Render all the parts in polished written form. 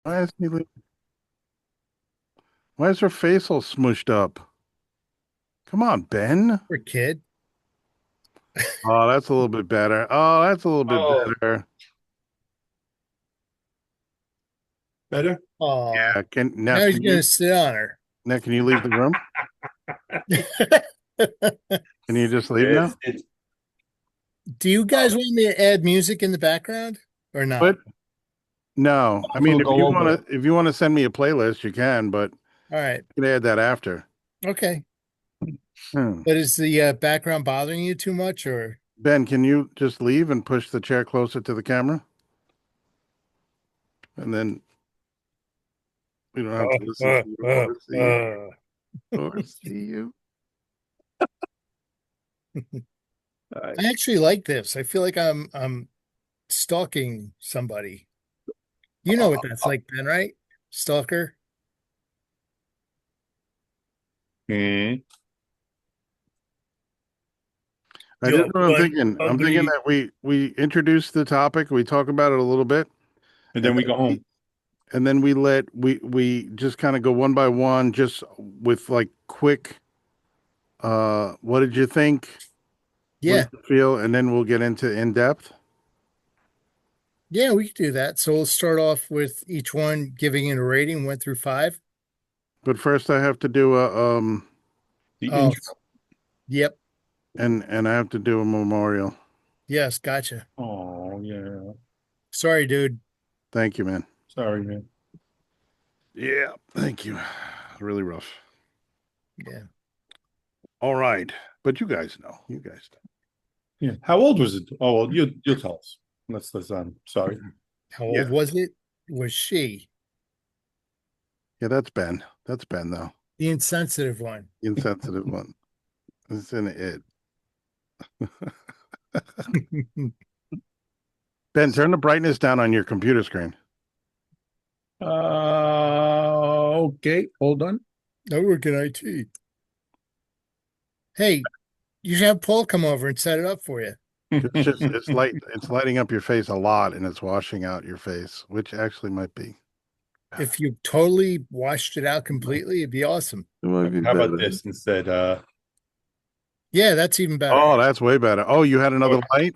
Why is he? Why is her face all smushed up? Come on, Ben. Poor kid. Oh, that's a little bit better. Oh, that's a little bit Oh, better. better? Aw. Yeah. Can now? Now he's Can you gonna sit on her. now? Can you leave the room? Can you just leave Yes, now? Do you guys want me to add music in the background or not? What? No. I mean, we'll go over it. if you want to send me a playlist, you can, but All right. you can add that after. Okay. Hmm. But is the background bothering you too much or Ben, can you just leave and push the chair closer to the camera, and then we don't have to listen to you or see you or see you. All right. I actually like this. I feel like I'm stalking somebody. You know what that's like, Ben, right? Stalker. Mhm. I just Yo, what I'm one thinking. I'm thinking hungry. that we introduce the topic, we talk about it a little bit, And and then we go home. then we just kind of go one by one, just with like quick. What did you think? What Yeah. did you feel? And then we'll get into in depth. Yeah, we could do that. So we'll start off with each one giving it a rating, 1 through 5. But first, I have to do a The Oh, intro. yep. and I have to do a memorial. Yes, gotcha. Oh, yeah. Sorry, dude. Thank you, man. Sorry, man. Yeah, thank you. Really rough. Yeah. All right, but you guys know. You guys Yeah. How old was it? Oh, well, you'll tell us. Let's sorry. know. How Yeah, old was it? Was she yeah. That's Ben. That's Ben, though. the insensitive one? Insensitive one. It's in it. Ben, turn the brightness down on your computer screen. Okay, hold on. I work in IT. Hey, you should have Paul come over and set it up for you. It's lighting up your face a lot and it's washing out your face, which actually might be better. If you totally washed it out completely, it'd be awesome. It might be How about better. this instead? Yeah, that's even better. Oh, that's way better. Oh, you had another light?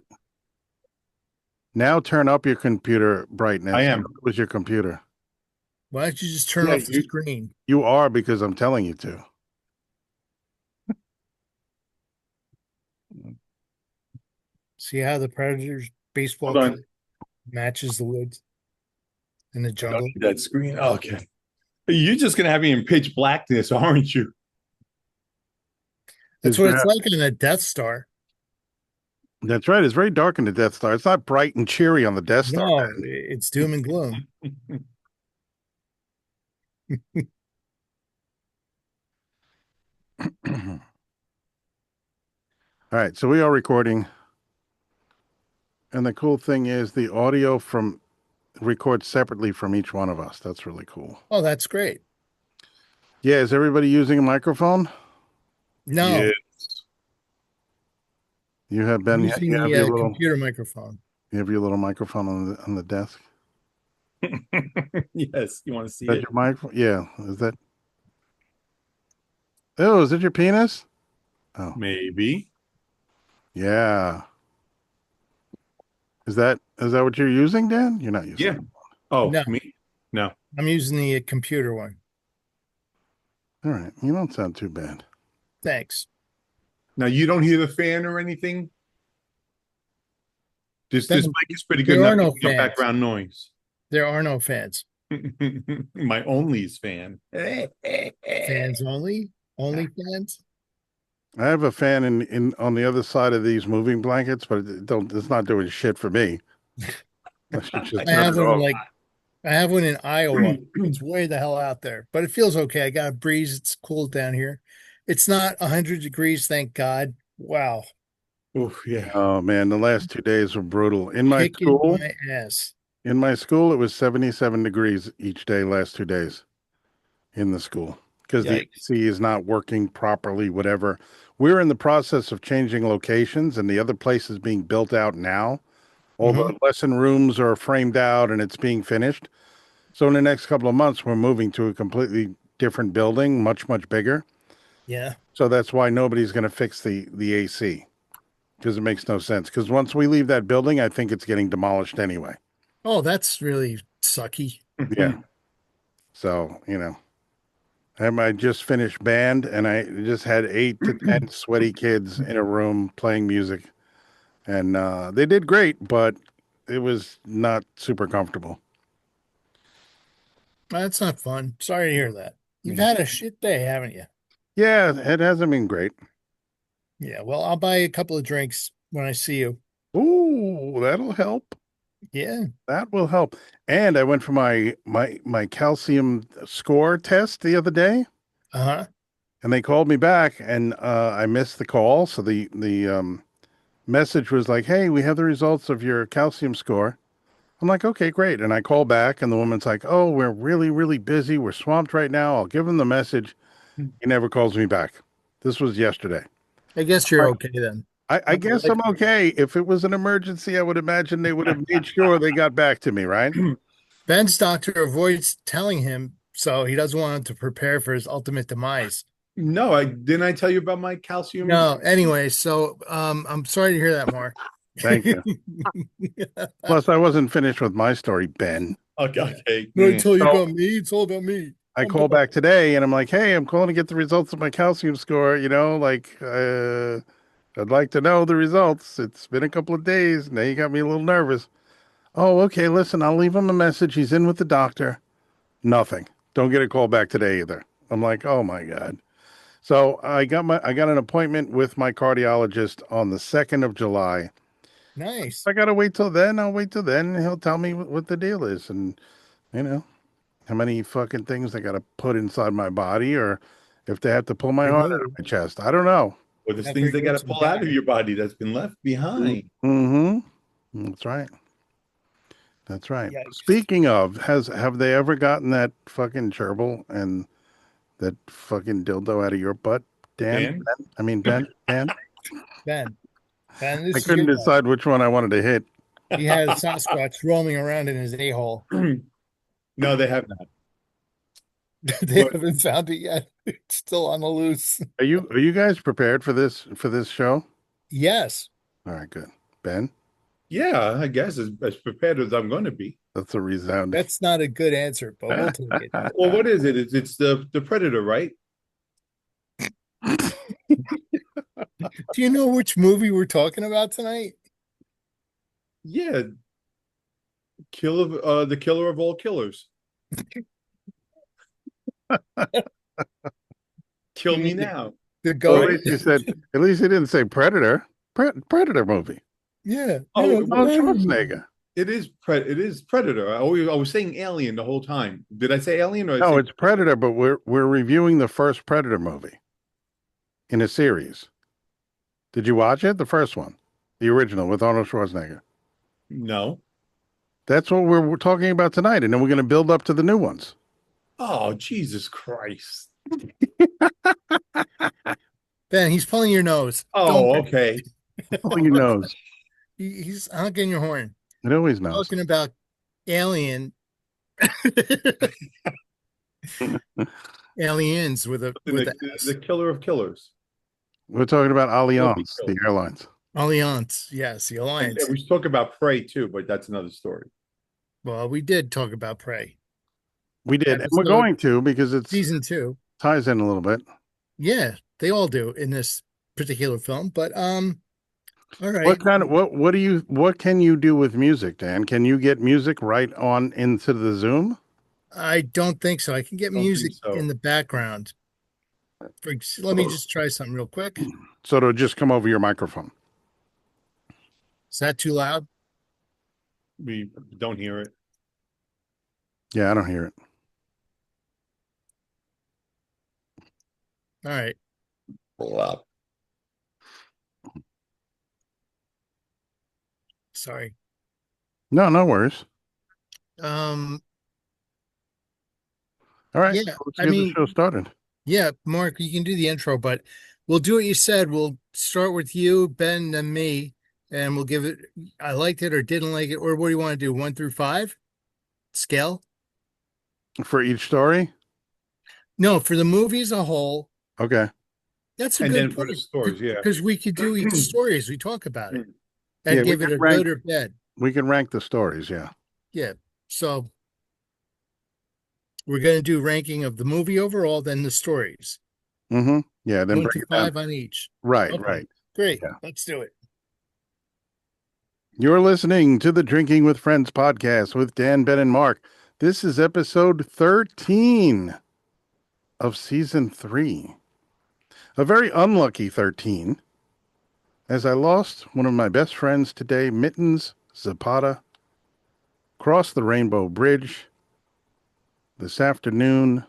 Now turn up your computer I brightness. am. It was your computer. Why don't you just turn Yeah, off the screen? you are because I'm telling you to. See how the Predators baseball Hold on. kit matches the woods in the I don't jungle? need that screen. Okay. You're just gonna have me in pitch blackness, aren't you? That's what it's like on a Death Star. That's right. It's very dark in the Death Star. It's not bright and cheery on the Death Star, No, it's doom and gloom. Ben. All right, so we are recording, and the cool thing is the audio from records separately from each one of us. That's really cool. Oh, that's great. Yeah, is everybody using a microphone? No, Yeah. You have I'm Ben. using the computer microphone. You have your little microphone on the desk. Yes. You want to Is see that it? your microphone? Yeah. Is that? Oh, is it your penis? Oh, Maybe. yeah. Is that what you're using, Dan? You're not using Yeah. it. Oh, No, me? No. I'm using the computer one. All right. You don't sound too bad. Thanks. Now you don't hear the fan or anything? This Ben, mic is pretty good there are enough to no make up fans. background noise. There are no fans. My only's fan. Fans only? Only fans? I have a fan in on the other side of these moving blankets, but it's not doing shit for me. I should just I turn have it one off. like I have one in Iowa. It's way the hell out there, but it feels okay. I got a breeze. It's cool down here. It's not 100 degrees, thank God. Wow. Oh yeah. Oh man, the last 2 days were brutal. Kicking my ass. In my school, it was 77 degrees each day last 2 days in the school because the Yikes. AC is not working properly, whatever. We're in the process of changing locations and the other place is being built out now. All Hmm. the lesson rooms are framed out and it's being finished. So in the next couple of months, we're moving to a completely different building, much, much bigger. Yeah. So that's why nobody's going to fix the AC because it makes no sense. Because once we leave that building, I think it's getting demolished anyway. Oh, that's really sucky. Yeah. So, you know, I just finished band and I just had 8 to 10 sweaty kids in a room playing music. And they did great, but it was not super comfortable. That's not fun. Sorry to hear that. You've Yeah. had a shit day, haven't you? Yeah, it hasn't been great. Yeah. Well, I'll buy you a couple of drinks when I see you. Ooh, that'll help. Yeah. That will help. And I went for my calcium score test the other day, Uh-huh. and they called me back, and I missed the call. So the message was like, "Hey, we have the results of your calcium score." I'm like, "Okay, great." And I call back, and the woman's like, "Oh, we're really, really busy. We're swamped right now. I'll give him the message." He never calls me back. This was yesterday. I guess you're okay then. I guess I'm okay. If it was an emergency, I would imagine they would have made sure they got back to me, right? Ben's doctor avoids telling him, so he doesn't want him to prepare for his ultimate demise. No, I didn't. I tell you about my calcium. No, anyway, so I'm sorry to hear that, Mark. Thank you. Plus, I wasn't finished with my story, Ben. Okay, okay. What did I tell you So- about me? It's all about me. I call back today and I'm like, "Hey, I'm calling to get the results of my calcium score. You know, like, I'd like to know the results. It's been a couple of days. Now you got me a little nervous." "Oh, okay. Listen, I'll leave him a message. He's in with the doctor." Nothing. Don't get a call back today either. I'm like, "Oh my God." So I got an appointment with my cardiologist on the 2nd of July. Nice. I gotta wait till then. I'll wait till then. He'll tell me what the deal is, and you know how many fucking things they gotta put inside my body, or if they have to pull my I heart out know. of my chest. I don't know. Well, there's After things it they got goes to to pull out of die. your body that's been left behind. Mm-hmm. That's right. That's right. Yikes. Speaking of, have they ever gotten that fucking gerbil and that fucking dildo out of your butt, Dan? Dan? Ben? I mean Ben. Dan. Ben. Ben, I this is couldn't your guy. decide which one I wanted to hit. He had a Sasquatch roaming around in his a-hole. No, they have not. They But haven't found it yet. It's still on the loose. Are you guys prepared for this show? Yes. All right, good. Ben, yeah, I guess as prepared as I'm going to be. that's a resounding. That's not a good answer, but we'll take it. Well, what is it? It's the predator, right? Do you know which movie we're talking about tonight? Yeah, the killer of all killers. Kill You me mean now. The Well, goat? at least you said. At least you didn't say Predator. Predator movie. Yeah. Oh, yeah, well, Arnold Schwarzenegger. It is predator. I was saying alien the whole time. Did I say alien or I No, say it's Predator, but we're reviewing the first Predator movie in a series. Did you watch it? The first one, the original with Arnold Schwarzenegger. no? That's what we're talking about tonight, and then we're going to build up to the new ones. Oh, Jesus Christ. Ben, he's pulling your nose. Oh, okay. Pulling your nose. He's honking your horn. It always knows. Talking about alien aliens with a The killer of killers. We're talking about Allianz, the airlines. alliance. Yes, the alliance. And we talk about prey too, but that's another story. Well, we did talk about Prey. We did, and we're Episode- going to because it's Season 2. ties in a little bit. Yeah, they all do in this particular film. But all right. What can you do with music, Dan? Can you get music right on into the Zoom? I don't think so. I can get Don't think music so. in the background. Let me just try something real quick. So it'll just come over your microphone. Is that too loud? We don't hear it. Yeah, I don't hear it. All right. Flop. Sorry. No, no worries. Um, All right, Yeah, let's I get mean- the show started. yeah, Mark, you can do the intro, but we'll do what you said. We'll start with you, Ben, and me, and we'll give it I liked it or didn't like it, or what do you want to do? 1 through 5? Scale? For each story? No, for the movie as a whole, Okay. that's a And good then for the point stores, yeah. because we could do each story as we talk about it Yeah, and we give it can a rank good or bad. we can rank the stories, yeah. Yeah. So we're going to do ranking of the movie overall, then the stories, Mm-hmm. Yeah, then one break to it down. five on each. Right, Okay, right. great. Yeah. Let's do it. You're listening to the Drinking with Friends podcast with Dan, Ben, and Mark. This is episode 13 of season 3. A very unlucky 13, as I lost one of my best friends today, Mittens Zapata, crossed the Rainbow Bridge this afternoon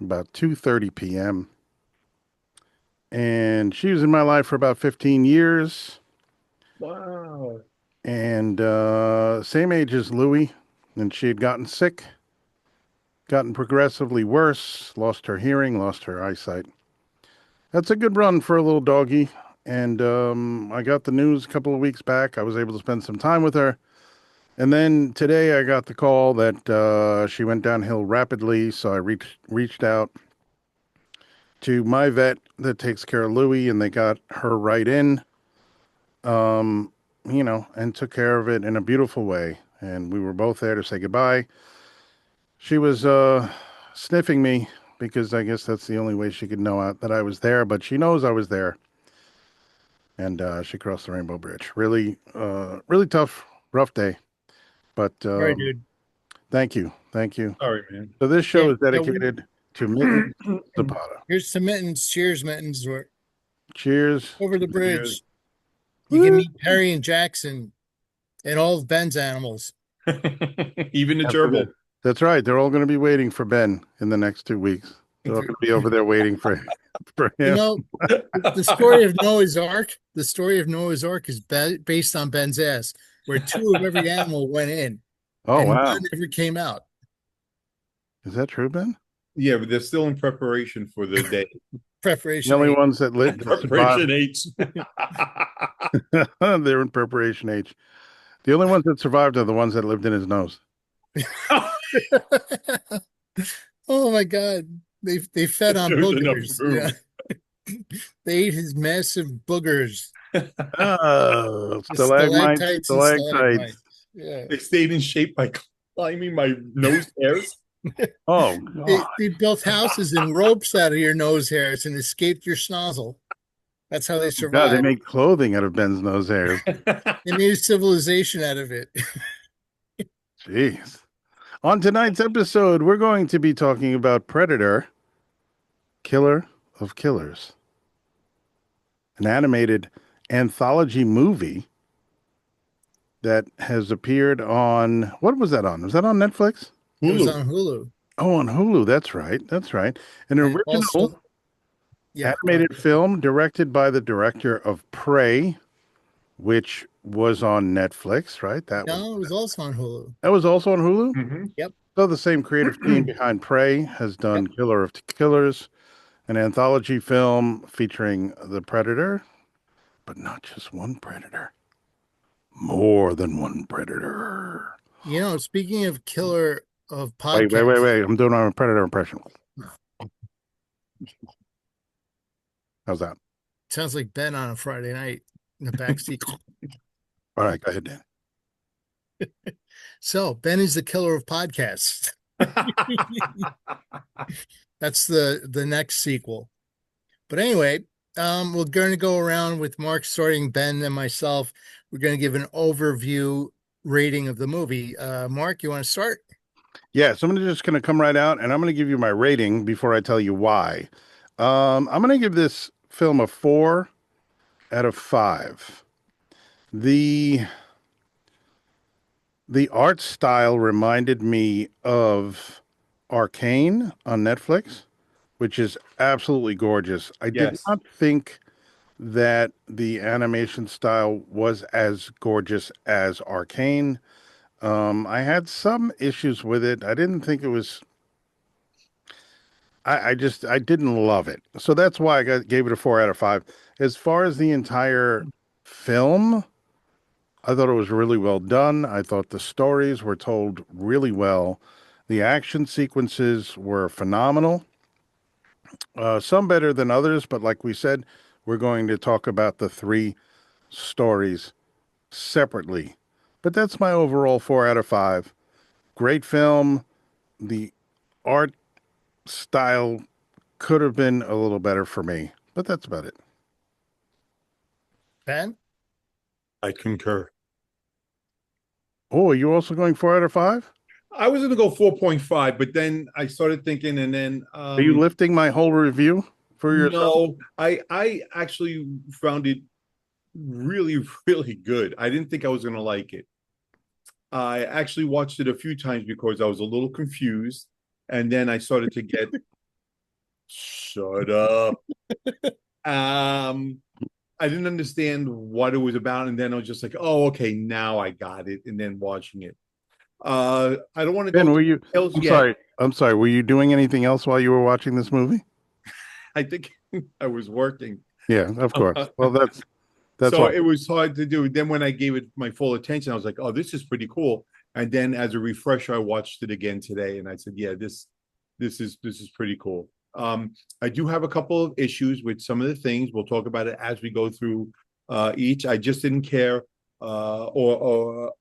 about 2:30 p.m. And she was in my life for about 15 years Wow. and same age as Louie. And she had gotten sick, gotten progressively worse, lost her hearing, lost her eyesight. That's a good run for a little doggy. And I got the news a couple of weeks back. I was able to spend some time with her. And then today I got the call that she went downhill rapidly. So I reached out to my vet that takes care of Louie, and they got her right in, um, and took care of it in a beautiful way. And we were both there to say goodbye. She was sniffing me because I guess that's the only way she could know that I was there, but she knows I was there. And she crossed the Rainbow Bridge. Really, really tough, rough day. But All right, dude. thank you. Thank you. Sorry, man. So this Yeah. show is dedicated to Mitten Zapata. Here's some mittens. Cheers, mittens. We're Cheers. over the Cheers. bridge. You can Woo! meet Perry and Jackson and all of Ben's animals. Even the After gerbil. that. That's right. They're all going to be waiting for Ben in the next 2 weeks. They're all going to be over there waiting for You him. know, the story of Noah's Ark, the story of Noah's Ark is based on Ben's ass, where two of every animal went in Oh, and wow. none ever came out. Is that true, Ben? Yeah, but they're still in preparation for the day. The Preparation only eight. ones that survived, Preparation H. they're in preparation H. The only ones that survived are the ones that lived in his nose. Oh my God. They fed on There's enough boogers. room. Yeah. They ate his massive boogers. Oh, The stalagmites, stalactites and stalactites. stalagmites. Yeah. They stayed in shape by climbing my nose hairs. Oh, They, God. they built houses and ropes out of your nose hairs and escaped your snozzle. That's how they God, they survived. make clothing out of Ben's nose hairs. They made a civilization out of it. Jeez. On tonight's episode, we're going to be talking about Predator, Killer of Killers, an animated anthology movie that has appeared on, what was that on? Was that on Netflix? It was Hulu. on Hulu. Oh, on Hulu. That's right. That's right. An And original also, yeah, go ahead. animated film directed by the director of Prey, which was on Netflix, right? No, it was also on Hulu. That was also on Hulu. Mhm. Yep. So the same creative team behind Prey has done Yep. Killer of Killers, an anthology film featuring the Predator, but not just one Predator, more than one Predator. Speaking of killer of Wait, wait, wait, podcasts, wait. I'm doing our Predator impression. How's that? sounds like Ben on a Friday night in the backseat. All right, go ahead, Dan. So Ben is the killer of podcasts. That's the next sequel. But anyway, we're going to go around with Mark starting, Ben, and myself. We're going to give an overview rating of the movie. Mark, you want to start? Yeah, so I'm just going to come right out and I'm going to give you my rating before I tell you why. I'm going to give this film a 4 out of 5. The art style reminded me of Arcane on Netflix, which is absolutely gorgeous. I did Yes. not think that the animation style was as gorgeous as Arcane. I had some issues with it. I didn't think it was. I didn't love it. So that's why gave it a 4 out of 5. As far as the entire film, I thought it was really well done. I thought the stories were told really well. The action sequences were phenomenal. Some better than others, but like we said, we're going to talk about the three stories separately. But that's my overall 4 out of 5. Great film. The art style could have been a little better for me, but that's about it. Ben? I concur. Oh, are you also going 4 out of 5? I was gonna go 4.5, but then I started thinking, and then Are you lifting my whole review for yourself? no, I actually found it really, really good. I didn't think I was gonna like it. I actually watched it a few times because I was a little confused, and then I started to get shut up. Um, I didn't understand what it was about, and then I was just like, "Oh, okay, now I got it." And then watching it, I don't want to go Ben, into were you? details I'm yet. sorry. I'm sorry. Were you doing anything else while you were watching this movie? I think I was working. Yeah, of course. Well, that's So why. it was hard to do. Then when I gave it my full attention, I was like, "Oh, this is pretty cool." And then as a refresher, I watched it again today, and I said, "Yeah, this is pretty cool." I do have a couple of issues with some of the things. We'll talk about it as we go through each. I just didn't care or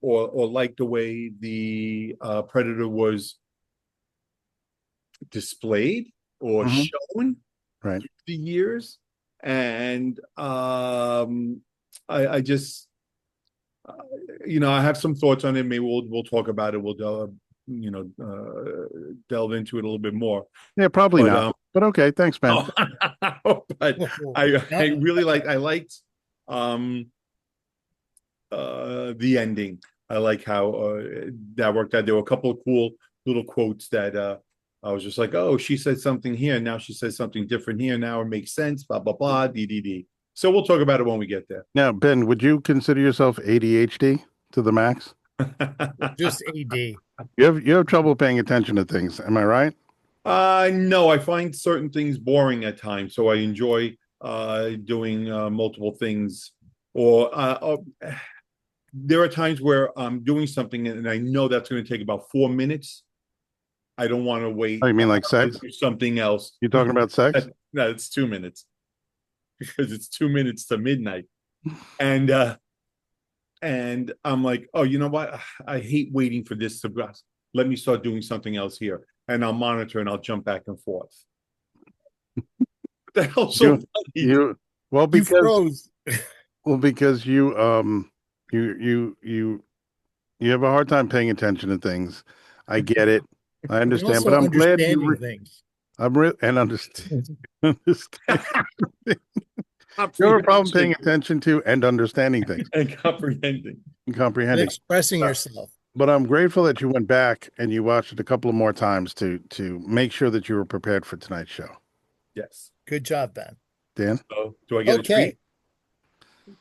like the way the Predator was displayed or Mhm. shown Right. the years, and I just I have some thoughts on it. Maybe we'll talk about it. We'll delve into it a little bit more. Yeah, probably But not. But okay, thanks, Ben. but Whoa. I really I liked um the ending. I like how that worked out. There were a couple of cool little quotes that I was just like, oh, she said something here, now she says something different here. Now it makes sense. Blah blah blah. D. So we'll talk about it when we get there. Now, Ben, would you consider yourself ADHD to the max? Just AD. You have trouble paying attention to things. Am I right? No, I find certain things boring at times, so I enjoy doing multiple things. Or there are times where I'm doing something and I know that's going to take about 4 minutes. I don't want to Oh, wait you mean like to sex? do something else. You talking about sex? No, it's 2 minutes because it's 2 minutes to midnight, and I'm like, oh, you know what? I hate waiting for this to progress. Let me start doing something else here, and I'll monitor and I'll jump back and forth. What the hell's so You funny? you well You because froze. because you you you you have a hard time paying attention to things. I get it. I And understand, but also I'm glad understanding things. I'm real and understand. understand. You have a problem paying attention to and understanding things and comprehending. and And comprehending. expressing yourself. But I'm grateful that you went back and you watched it a couple of more times to make sure that you were prepared for tonight's show. Yes. Good job, Ben. Dan, So, do I get a Okay. treat?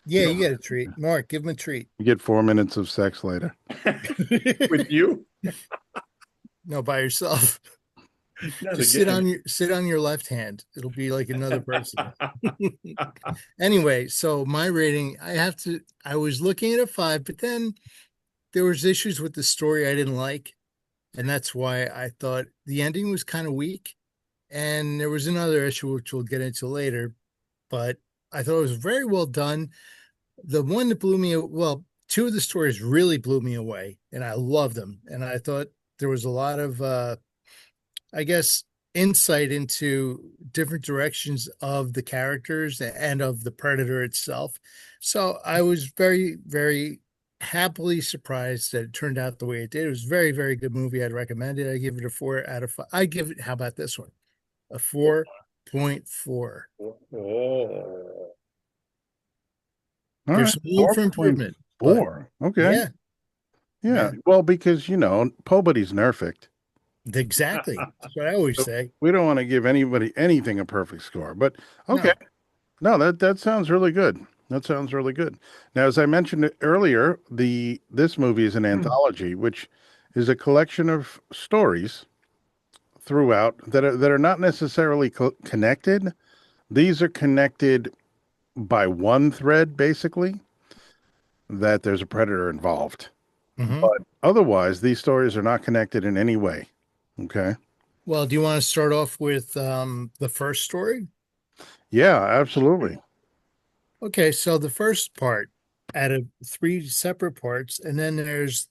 Yeah, No. you get a treat. Mark, give him a treat. you get 4 minutes of sex later. With you? No, by yourself. Not Just again. sit on your left hand. It'll be like another person. Anyway, so my rating, I was looking at a 5, but then there was issues with the story I didn't like, and that's why I thought the ending was kind of weak. And there was another issue which we'll get into later, but I thought it was very well done. The one that blew me, well, two of the stories really blew me away, and I loved them. And I thought there was a lot of I guess, insight into different directions of the characters and of the Predator itself. So I was very, very happily surprised that it turned out the way it did. It was a very, very good movie. I'd recommend it. I give it a 4 out of 5. I give it, how about this one? A 4.4. Oh. All There's right, some room for improvement, but 4.4. Okay. yeah, Yeah. yeah, Well, because nobody's perfect. exactly. That's what I always So say. we don't want to give anybody anything a perfect score. But okay. No. No, that sounds really good. That sounds really good. Now, as I mentioned earlier, this movie is an anthology, which is a collection of stories throughout that are not necessarily connected. These are connected by one thread, basically, that there's a predator involved. Hmm. But otherwise, these stories are not connected in any way. Okay. Well, do you want to start off with the first story? Yeah, absolutely. Okay, so the first part out of three separate parts, and then there's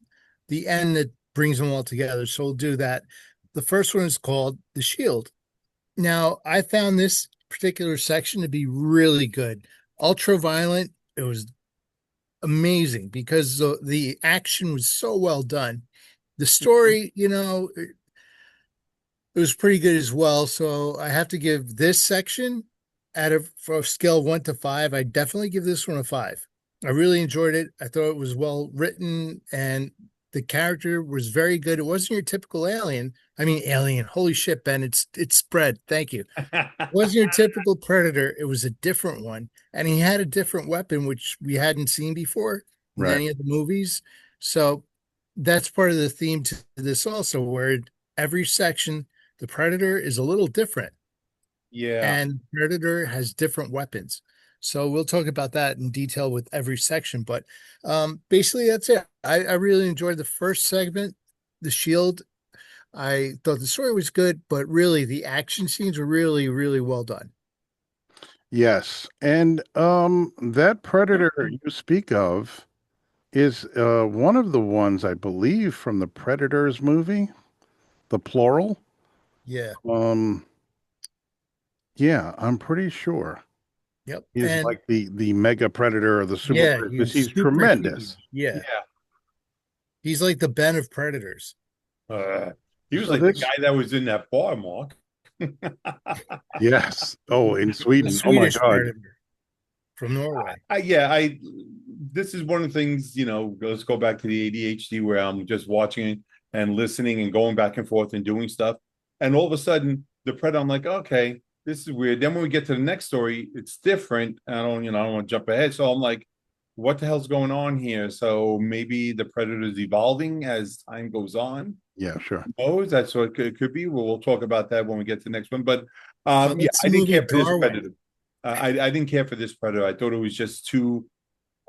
the end that brings them all together. So we'll do that. The first one is called The Shield. Now, I found this particular section to be really good. Ultra violent. It was amazing because the action was so well done. The story, it was pretty good as well. So I have to give this section out of for a scale 1 to 5. I definitely give this one a 5. I really enjoyed it. I thought it was well written and the character was very good. It wasn't your typical alien. I mean, alien. Holy shit, Ben. It's spread. Thank you. It wasn't your typical predator. It was a different one. And he had a different weapon, which we hadn't seen before in Right. any of the movies. So that's part of the theme to this also, where every section the predator is a little different Yeah. and predator has different weapons. So we'll talk about that in detail with every section, but basically that's it. I really enjoyed the first segment, The Shield. I thought the story was good, but really the action scenes were really, really well done. Yes. And that predator you speak of is one of the ones I believe from the Predators movie, the plural. Yeah. Um yeah, I'm pretty sure. Yep. He's And like the mega predator or the super yeah, predator because he's he's super tremendous. huge. Yeah. Yeah. He's like the Ben of predators. Uh, he was So like the this guy that was in that bar, Mark. yes. Oh, in The Sweden. Oh my Swedish God. predator from Norway. I this is one of the things, let's go back to the ADHD where I'm just watching and listening and going back and forth and doing stuff. And all of a sudden, the predator, I'm like, okay, this is weird. Then when we get to the next story, it's different. I don't want to jump ahead. So I'm like, what the hell's going on here? So maybe the predator is evolving as time goes on. Yeah, sure. Knows that's what it could be. We'll talk about that when we get to the next one. But Oh, yeah, that's I the didn't movie care for this Darwin. predator. I didn't care for this predator. I thought it was just too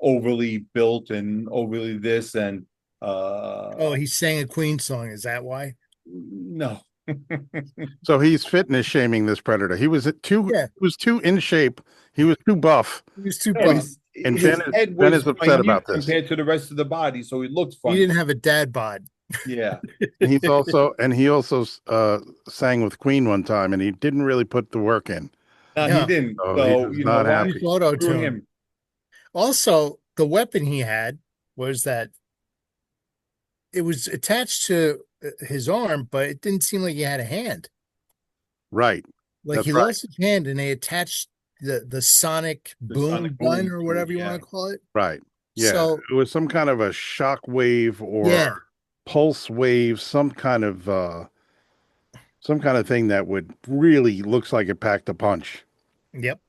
overly built and overly this and Oh, he sang a Queen song. Is that why? no. So he's fitness shaming this predator. Yeah, He was too in shape. He was too buff. he was too And buff. his, And his head Ben was is upset minute about this. compared to the rest of the body, so it looked He funny. didn't have a dad bod. Yeah. And he also sang with Queen one time and he didn't really put the work in. No, he No, didn't. So he So was you know not what? he's happy. auto Screw tune. him. Also, the weapon he had was that it was attached to his arm, but it didn't seem like he had a hand. Right. Like That's he right. lost his hand, and they attached the sonic The sonic boom gun boom or to it. whatever you Yeah. want to call it. Right. Yeah. So It was some kind of a shock wave or yeah, pulse wave, some kind of thing that would really looks like it packed a punch. yep.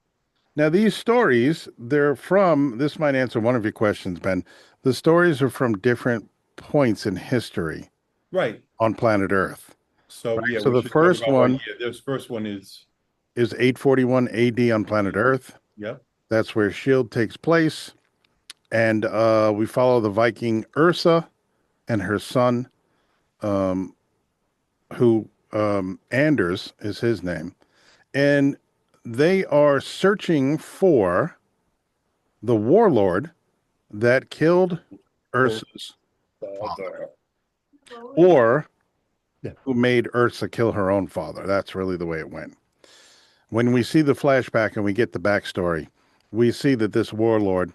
Now, these stories, this might answer one of your questions, Ben. The stories are from different points in history Right. on planet Earth. So yeah, So we the should talk first about what one year. This first one is 841 AD on planet Earth. yep. That's where Shield takes place. And we follow the Viking Ursa and her son, um, who Anders is his name. And they are searching for the warlord that killed Ursa's father, or Yeah. who made Ursa kill her own father. That's really the way it went. When we see the flashback and we get the backstory, we see that this warlord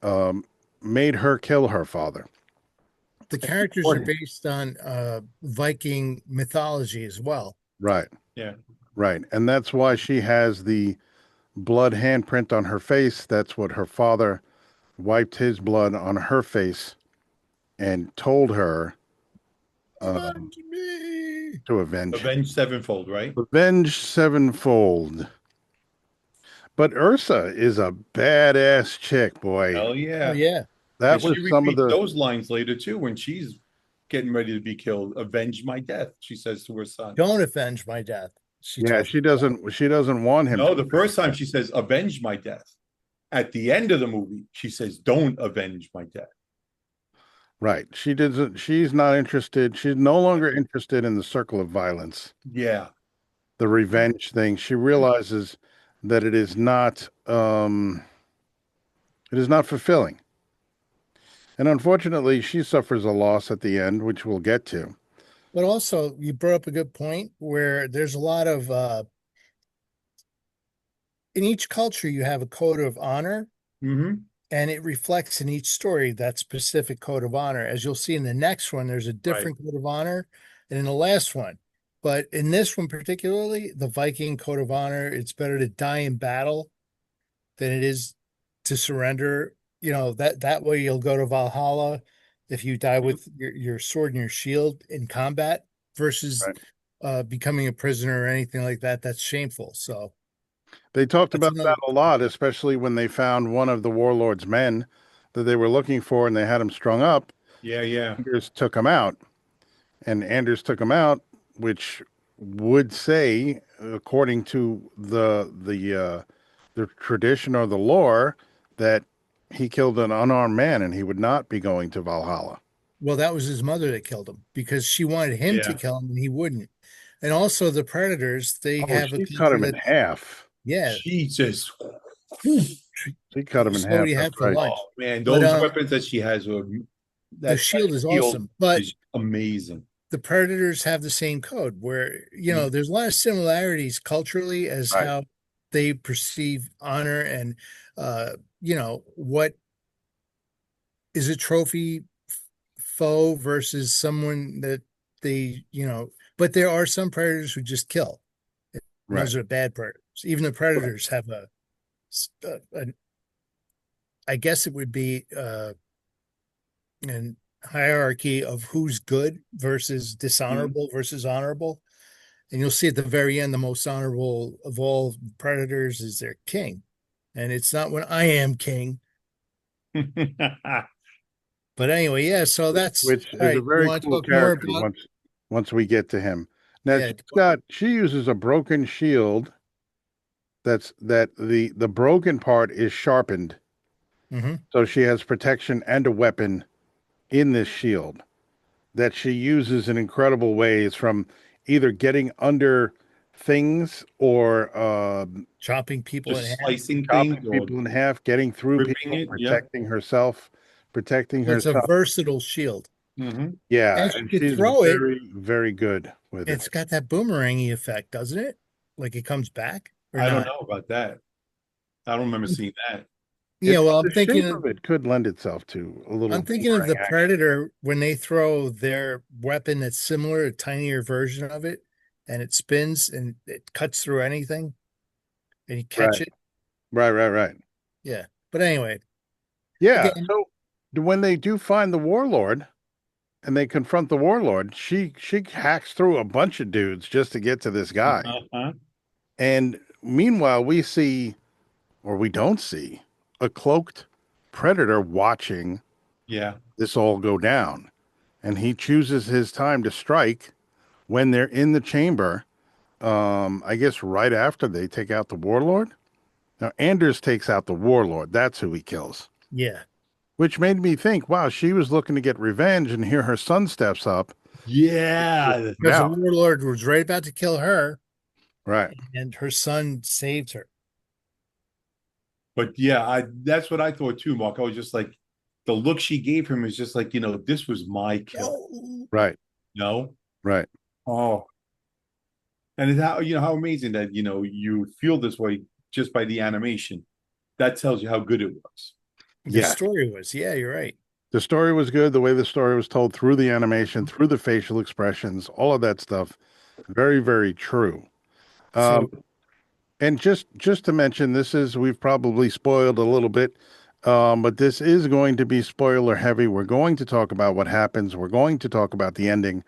um, made her kill her father. The characters are based on Viking mythology as well. Right, Yeah. right. And that's why she has the blood handprint on her face. That's what her father wiped his blood on her face and told her um, Avenge me. to avenge Avenged Sevenfold, right? Avenge sevenfold. But Ursa is a badass chick, boy. Hell Oh yeah. yeah. That Because was she some of repeats the, those lines later too when she's getting ready to be killed. Avenge my death, she says to her son. Don't avenge my death. She yeah, told she doesn't want him No, to. the first time she says, avenge my death. At the end of the movie, she says, don't avenge my death. Right. She's not interested. She's no longer interested in the circle of violence, Yeah. the revenge thing. She realizes that it is not fulfilling. And unfortunately, she suffers a loss at the end, which we'll get to. But also, you brought up a good point where there's a lot of in each culture you have a code of honor, Hmm. and it reflects in each story that specific code of honor. As you'll see in the next one, there's a Right. different code of honor, and in the last one. But in this one particularly, the Viking code of honor, it's better to die in battle than it is to surrender. That way you'll go to Valhalla if you die with your sword and your shield in combat versus Right. becoming a prisoner or anything like that. That's shameful. So They talked that's about that another. a lot, especially when they found one of the warlord's men that they were looking for and they had him strung up. Yeah, yeah. Anders took him out. And Anders took him out, which would say, according to the tradition or the lore, that he killed an unarmed man and he would not be going to Valhalla. Well, that was his mother that killed him because she wanted him to Yeah. kill him and he wouldn't. And also the predators, they Oh, have a she cut culture him in that, half. yeah, Jesus. She cut him in so what half. do you That's have for right. lunch? Oh man, But those weapons that she has the that shield is shield awesome. But is amazing. the predators have the same code where, Mhm. there's a lot of similarities culturally as Right. how they perceive honor and, what is a trophy foe versus someone that but there are some predators who just kill. And Right. those are bad predators. Even the predators have I guess it would be an hierarchy of who's good versus Mhm. dishonorable versus honorable. And you'll see at the very end, the most honorable of all predators is their king. And it's not when I am king. But anyway, yeah, so that's Which all is a right. You very want to cool talk more character about, once we get to him. Now yeah, she uses a broken shield that the broken part is sharpened. mhm. So she has protection and a weapon in this shield that she uses in incredible ways from either getting under things or Chopping people in Just half. slicing chopping things or people in half, getting through ripping people, it. Yeah. protecting So it's a herself. versatile shield. Hmm. Yeah, And she and could she's throw it. very, very good with it. It's got that boomerangy effect, doesn't it? Like it comes back or I don't not? know about that. I don't remember seeing that. Yeah, well, The shape of it could lend itself to a little I'm thinking of the boomerang action. Predator when they throw their weapon that's similar, a tinier version of it, and it spins and it cuts through anything and you catch Right, it. right. Yeah. But anyway, Yeah. again, So when they do find the warlord and they confront the warlord, she hacks through a bunch of dudes just to get to this guy. Uh-huh. And meanwhile, we see, or we don't see, a cloaked predator watching Yeah. this all go down. And he chooses his time to strike when they're in the chamber. I guess right after they take out the warlord. Now, Anders takes out the warlord. That's who he kills. yeah. Which made me think, wow, she was looking to get revenge, and here her son steps up. Yeah. Because the Now, warlord was right about to kill her right. and her son saved her. But yeah, I that's what I thought too, Mark. I was just like, the look she gave him is just like, this was my kill. No. Right. No. Right. Oh, and it's how amazing that you feel this way just by the animation. That tells you how good it was. The Yeah. story was, yeah, you're right. The story was good. The way the story was told through the animation, through the facial expressions, all of that stuff. Very, very true. Um, So and just to mention, we've probably spoiled a little bit, but this is going to be spoiler heavy. We're going to talk about what happens. We're going to talk about the ending.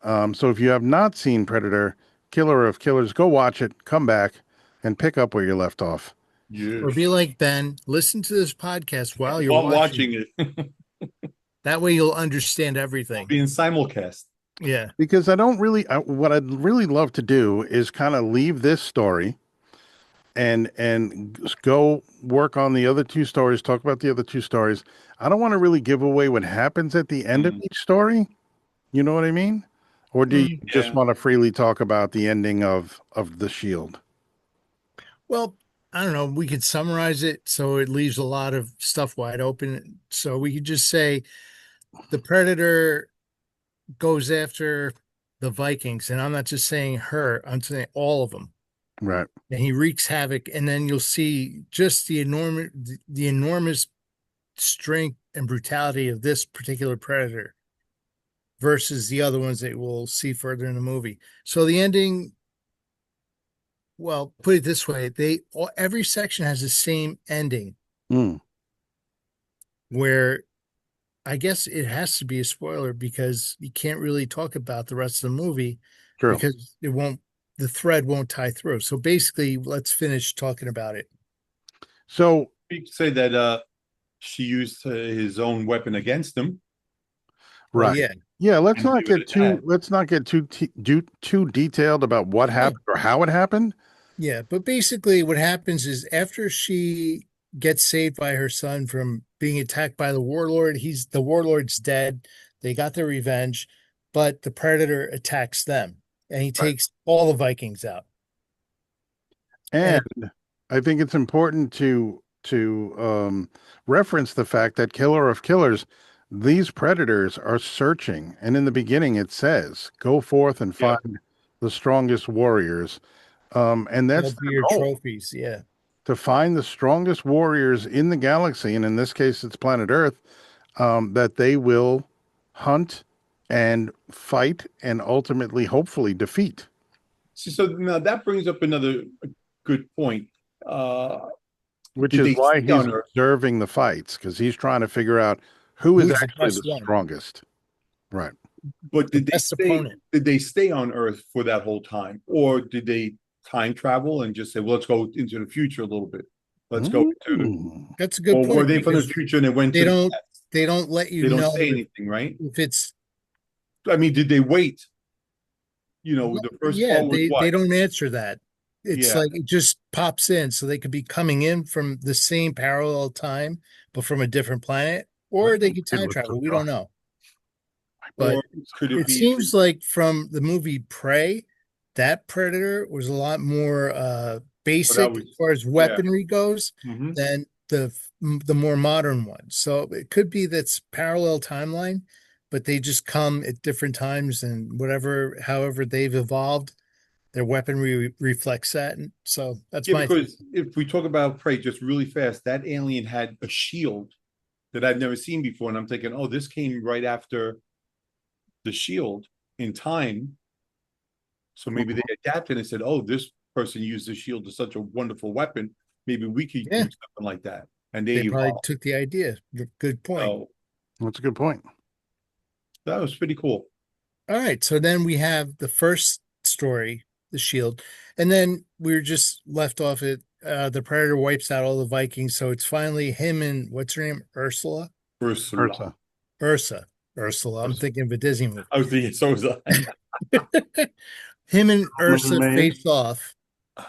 So if you have not seen Predator, Killer of Killers, go watch it, come back, and pick up where you left off. or Yes. be like Ben, listen to this podcast while you're While watching. watching it, That way you'll understand everything. being simulcast. Yeah. Because what I'd really love to do is kind of leave this story and go work on the other two stories, talk about the other two stories. I don't want to really give away what happens at the end of Mm, each story. You know what I mean? Or do you just yeah. want to freely talk about the ending of The Shield? Well, I don't know. We could summarize it so it leaves a lot of stuff wide open. So we could just say the Predator goes after the Vikings, and I'm not just saying her, I'm saying all of them. Right. And he wreaks havoc, and then you'll see just the enormous strength and brutality of this particular Predator versus the other ones that we'll see further in the movie. So the ending, well, put it this way, every section has the same ending Mm, where I guess it has to be a spoiler because you can't really talk about the rest of the movie true. because the thread won't tie through. So basically, let's finish talking about it. So You could say that she used his own weapon against him, Well, right. yeah, Yeah, let's and not leave it get at that. too detailed about what oh, happened or how it happened. yeah. But basically, what happens is after she gets saved by her son from being attacked by the warlord, the warlord's dead. They got their revenge, but the predator attacks them and he Right. takes all the Vikings out. And And I think it's important to reference the fact that Killer of Killers, these predators are searching, and in the beginning it says, "Go forth and Yeah. find the strongest warriors," and they'll that's be their your goal, trophies. Yeah. to find the strongest warriors in the galaxy, and in this case, it's planet Earth, that they will hunt and fight and ultimately, hopefully, defeat. So now that brings up another good point. Which Did is they why stay he's on Earth? observing the fights, because he's trying to figure out who is Who's the actually the best one? strongest. Right. But The best opponent. did they stay on Earth for that whole time, or did they time travel and just say, "Well, let's go into the future a little bit. Let's go into the," Mm. That's a good or were point they from the because future and they went they to the don't past? they don't let you They don't know say anything, right? if it's I mean, did they wait? The first yeah, part was they what? don't answer that. It's Yeah, like it just pops in, so they could be coming in from the same parallel time, but from a different planet, or they could It time was so travel. We don't dark. know. But or could it it be? seems like from the movie Prey, that Predator was a lot more Oh, that basic as was far as yeah. weaponry goes Hmm. than the more modern one. So it could be that's parallel timeline, but they just come at different times and however they've evolved, their weaponry reflects that. And so that's Yeah, my thing. because if we talk about Prey just really fast, that alien had a shield that I've never seen before, and I'm thinking, oh, this came right after the shield in time. So maybe they adapted and said, "Oh, this person used the shield as such a wonderful weapon. Maybe we could do Yeah, something like that." And they they probably evolved. took the idea. Good point. So That's a good point. that was pretty cool. All right, so then we have the first story, the shield, and then we were just left off at the predator wipes out all the Vikings, so it's finally him and what's her name, Ursula, Ursula. Ursa. Ursula. I'm thinking of a Disney movie. I was thinking, so was I. Him and Ursa Mermaid. face off,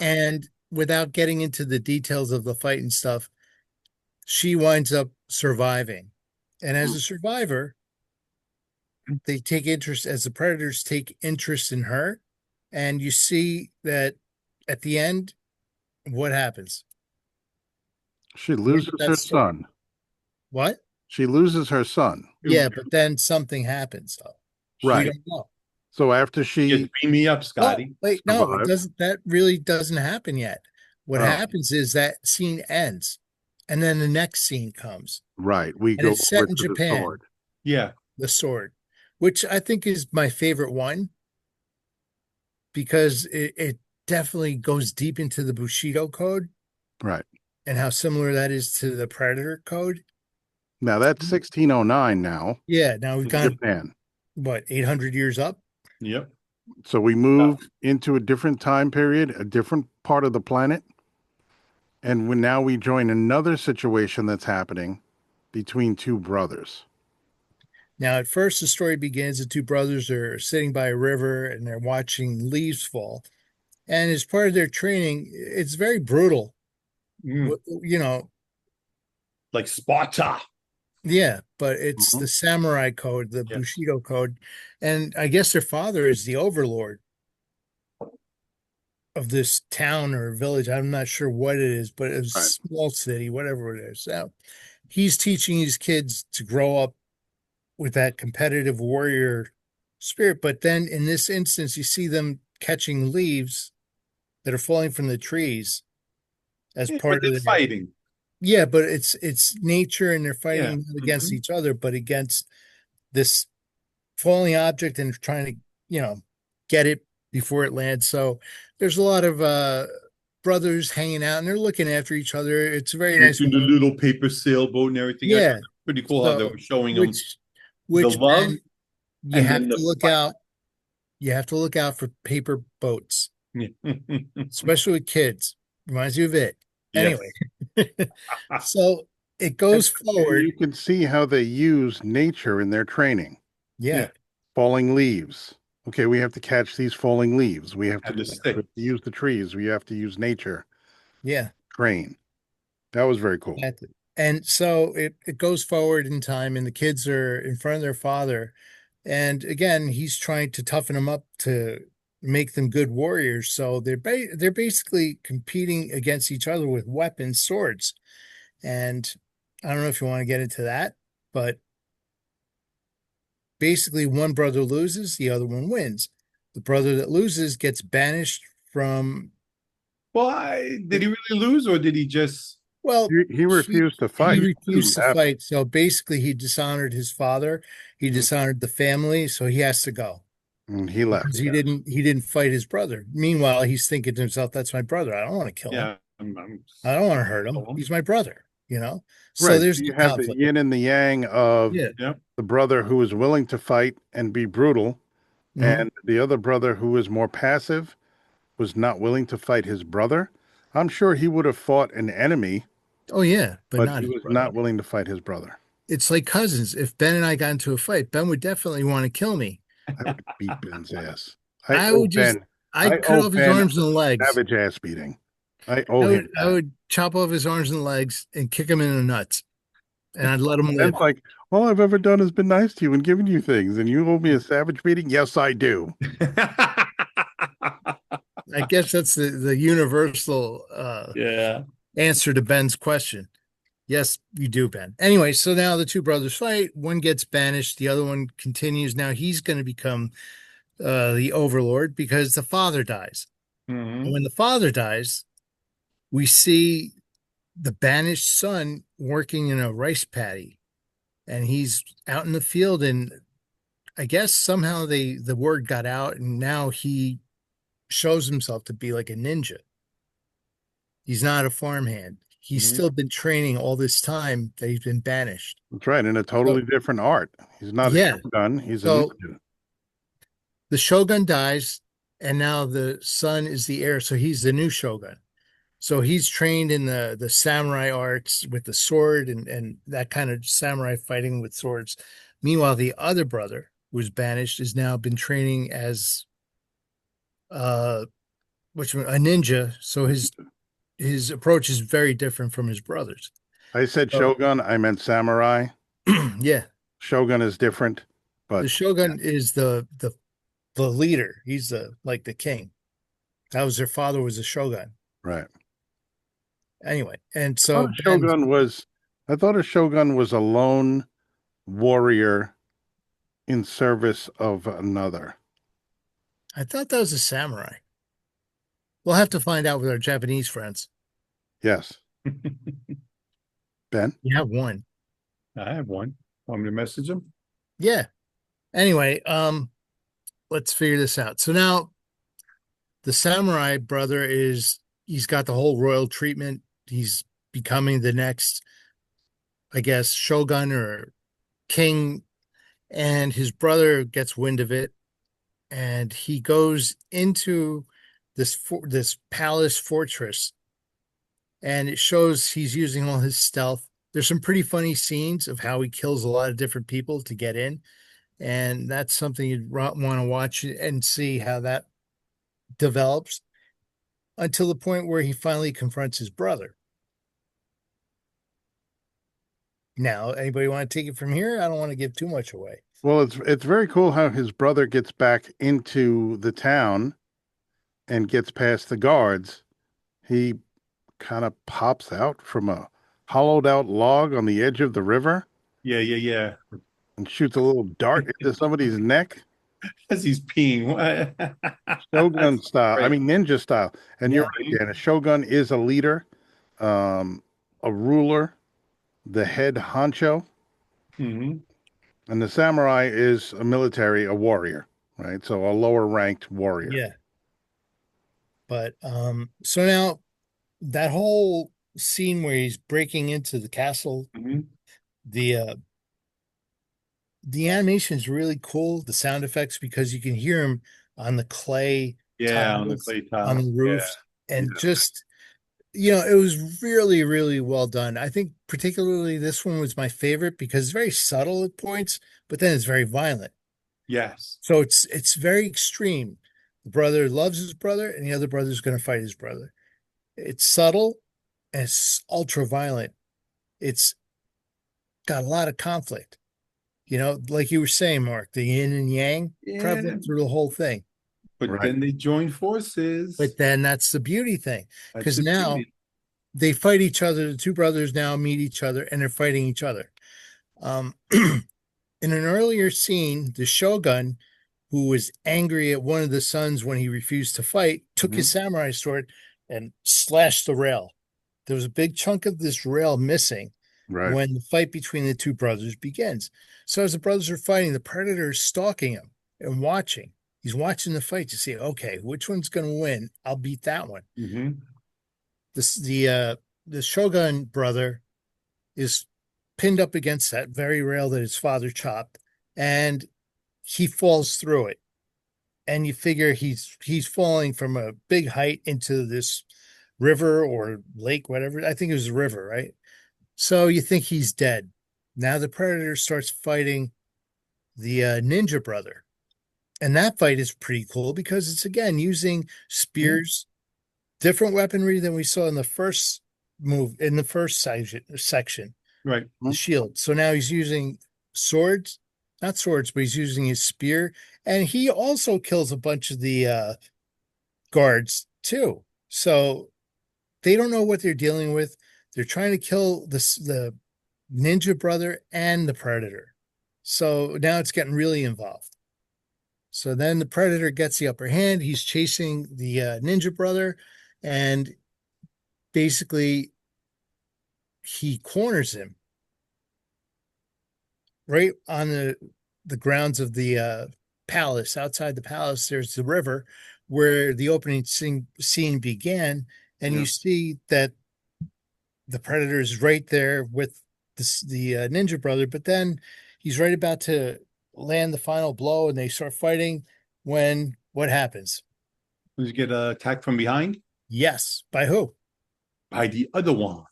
and without getting into the details of the fight and stuff, she winds up surviving, and as a survivor, they take interest as the predators take interest in her, and you see that at the end, what happens? She The end of loses that her story. son. What? She loses her son. Yeah, but then something happens though. We Right. don't know. So after Just she beam me up, Oh, Scotty. wait, no, it survives, doesn't. That really doesn't happen yet. What oh, happens is that scene ends, and then the next scene comes, right, we and go it's over set in to the Japan, sword. Yeah. the sword, which I think is my favorite one because it definitely goes deep into the Bushido code Right. and how similar that is to the Predator code. Now that's 1609 now Yeah, now we've Mhm. gone, Japan. what, 800 years up? Yep. So we move into a different time period, a different part of the planet, and now we join another situation that's happening between two brothers. Now, at first, the story begins the two brothers are sitting by a river and they're watching leaves fall. And as part of their training, it's very brutal. Mm, You know, like Sparta. yeah, but it's Mhm. the samurai code, the Yeah. Bushido code. And I guess their father is the overlord of this town or village. I'm not sure what it is, but it's Right. a small city, whatever it is. So he's teaching these kids to grow up with that competitive warrior spirit. But then in this instance, you see them catching leaves that are falling from the trees as Yeah, but part of that's their, fighting. yeah, but it's nature and they're Yeah. fighting not against Mhm. each other, but against this falling object and trying to, get it before it lands. So there's a lot of brothers hanging out and they're looking after each other. It's a very nice Into the moment. little paper sailboat and everything. I thought Yeah. it was pretty cool how they So were showing them which the which love Ben, you and have then to the look fight. out. You have to look out for paper boats, Yeah. especially with kids. Reminds you of it. Anyway, Yes. so it And, goes and forward. you can see how they use nature in their training. Yeah. Yeah. Falling leaves. Okay, we have to catch these falling leaves. We have to And do the this. We stick. have to use the trees. We have to use nature. Yeah. Train. That was very cool. Exactly. And so it goes forward in time, and the kids are in front of their father. And again, he's trying to toughen them up to make them good warriors. So they're basically competing against each other with weapons, swords. And I don't know if you want to get into that, but basically one brother loses, the other one wins. The brother that loses gets banished from, Well, did he really lose or did he just well, He he refused to he fight. That's refused what to happened. fight. So basically he dishonored his father. He Mm, dishonored the family, so he has to go And he because left. Yes. he didn't fight his brother. Meanwhile, he's thinking to himself, that's my brother. I don't want to kill him. yeah, I'm I don't want to hurt him. He's my brother. So Right. there's You the have the conflict. yin and the yang of Yeah. yeah. the brother who is willing to fight and be brutal, Hmm. and the other brother who is more passive, was not willing to fight his brother. I'm sure he would have fought an enemy, Oh yeah, but but not he his was brother. not willing to fight his brother. It's like cousins. If Ben and I got into a fight, Ben would definitely want to kill me. I would beat Ben's ass. I would just, I I'd cut owe off his Ben arms and a legs. savage ass beating. I owe him I that. would chop off his arms and legs and kick him in the nuts, and I'd let him live. Ben's like, all I've ever done is been nice to you and given you things, and you owe me a savage beating? Yes, I do. I guess that's the universal Yeah. answer to Ben's question. Yes, you do, Ben. Anyway, so now the two brothers fight. One gets banished, the other one continues. Now he's going to become the overlord because the father dies. And Hmm. when the father dies, we see the banished son working in a rice paddy, and he's out in the field. And I guess somehow the word got out, and now he shows himself to be like a ninja. He's not a farmhand. He's Hmm. still been training all this time that he's been banished. That's right, in a So, totally different art. He's not a yeah. shogun, he's a So ninja. the shogun dies, and now the son is the heir. So he's the new shogun. So he's trained in the samurai arts with the sword and that kind of samurai fighting with swords. Meanwhile, the other brother who was banished has now been training as uh which a ninja. So his approach is very different from his brother's. I said So shogun, I meant samurai. yeah, Shogun is different, the but shogun is the leader. He's the like the king. That was their father was a shogun. right. Anyway, and I thought so a Ben, shogun was I thought a shogun was a lone warrior in service of another. I thought that was a samurai. We'll have to find out with our Japanese friends. Yes. Ben? You have one. I have one. Want me to message him? Yeah. Anyway, let's figure this out. So now the samurai brother he's got the whole royal treatment. He's becoming the next, I guess, shogun or king, and his brother gets wind of it, and he goes into this palace fortress, and it shows he's using all his stealth. There's some pretty funny scenes of how he kills a lot of different people to get in, and that's something you'd want to watch and see how that develops. until the point where he finally confronts his brother. Now, anybody want to take it from here? I don't want to give too much away. Well, it's very cool how his brother gets back into the town and gets past the guards. He kind of pops out from a hollowed out log on the edge of the river Yeah, yeah, yeah. and shoots a little dart into somebody's neck, As he's peeing. shogun style. I Right. mean, ninja style. And you're Yeah. right, Dan. A shogun is a leader, um, a ruler, the head honcho, Hmm. and the samurai is a military, a warrior, right? So a lower ranked warrior. Yeah. But so now that whole scene where he's breaking into the castle, Hmm. the uh the animation is really cool, the sound effects, because you can hear him on the clay Yeah, on the tiles clay on top. the Yeah, roofs, and Yeah. just it was really, really well done. I think particularly this one was my favorite because it's very subtle at points, but then it's very violent. yes. So it's very extreme. The brother loves his brother, and the other brother's going to fight his brother. It's subtle and it's ultra violent. It's got a lot of conflict. Like you were saying, Mark, the yin and yang Yeah. prevalent through the whole thing. But Right. then they join forces. But then that's the beauty thing, That's because the now beauty. they fight each other. The two brothers now meet each other and they're fighting each other. In an earlier scene, the shogun, who was angry at one of the sons when he refused to fight, took his Mhm. samurai sword and slashed the rail. There was a big chunk of this rail missing Right. when the fight between the two brothers begins. So as the brothers are fighting, the predator is stalking him and watching. He's watching the fight to see, okay, which one's going to win? I'll beat that one. Hmm. This the Shogun brother is pinned up against that very rail that his father chopped, and he falls through it. And you figure he's falling from a big height into this river or lake, whatever. I think it was a river, right? So you think he's dead. Now the predator starts fighting the ninja brother. And that fight is pretty cool because it's again using spears, different weaponry than we saw in the first section, Right. the Mhm. shield. So now he's using swords, not swords, but he's using his spear. And he also kills a bunch of the guards too. So they don't know what they're dealing with. They're trying to kill the ninja brother and the predator. So now it's getting really involved. So then the predator gets the upper hand. He's chasing the ninja brother, and basically he corners him right on the grounds of the palace. Outside the palace, there's the river where the opening scene began, and Yeah. you see that the predator is right there with the ninja brother, but then he's right about to land the final blow, and they start fighting. When what happens? Does he get attacked from behind? Yes, by who? By the other one.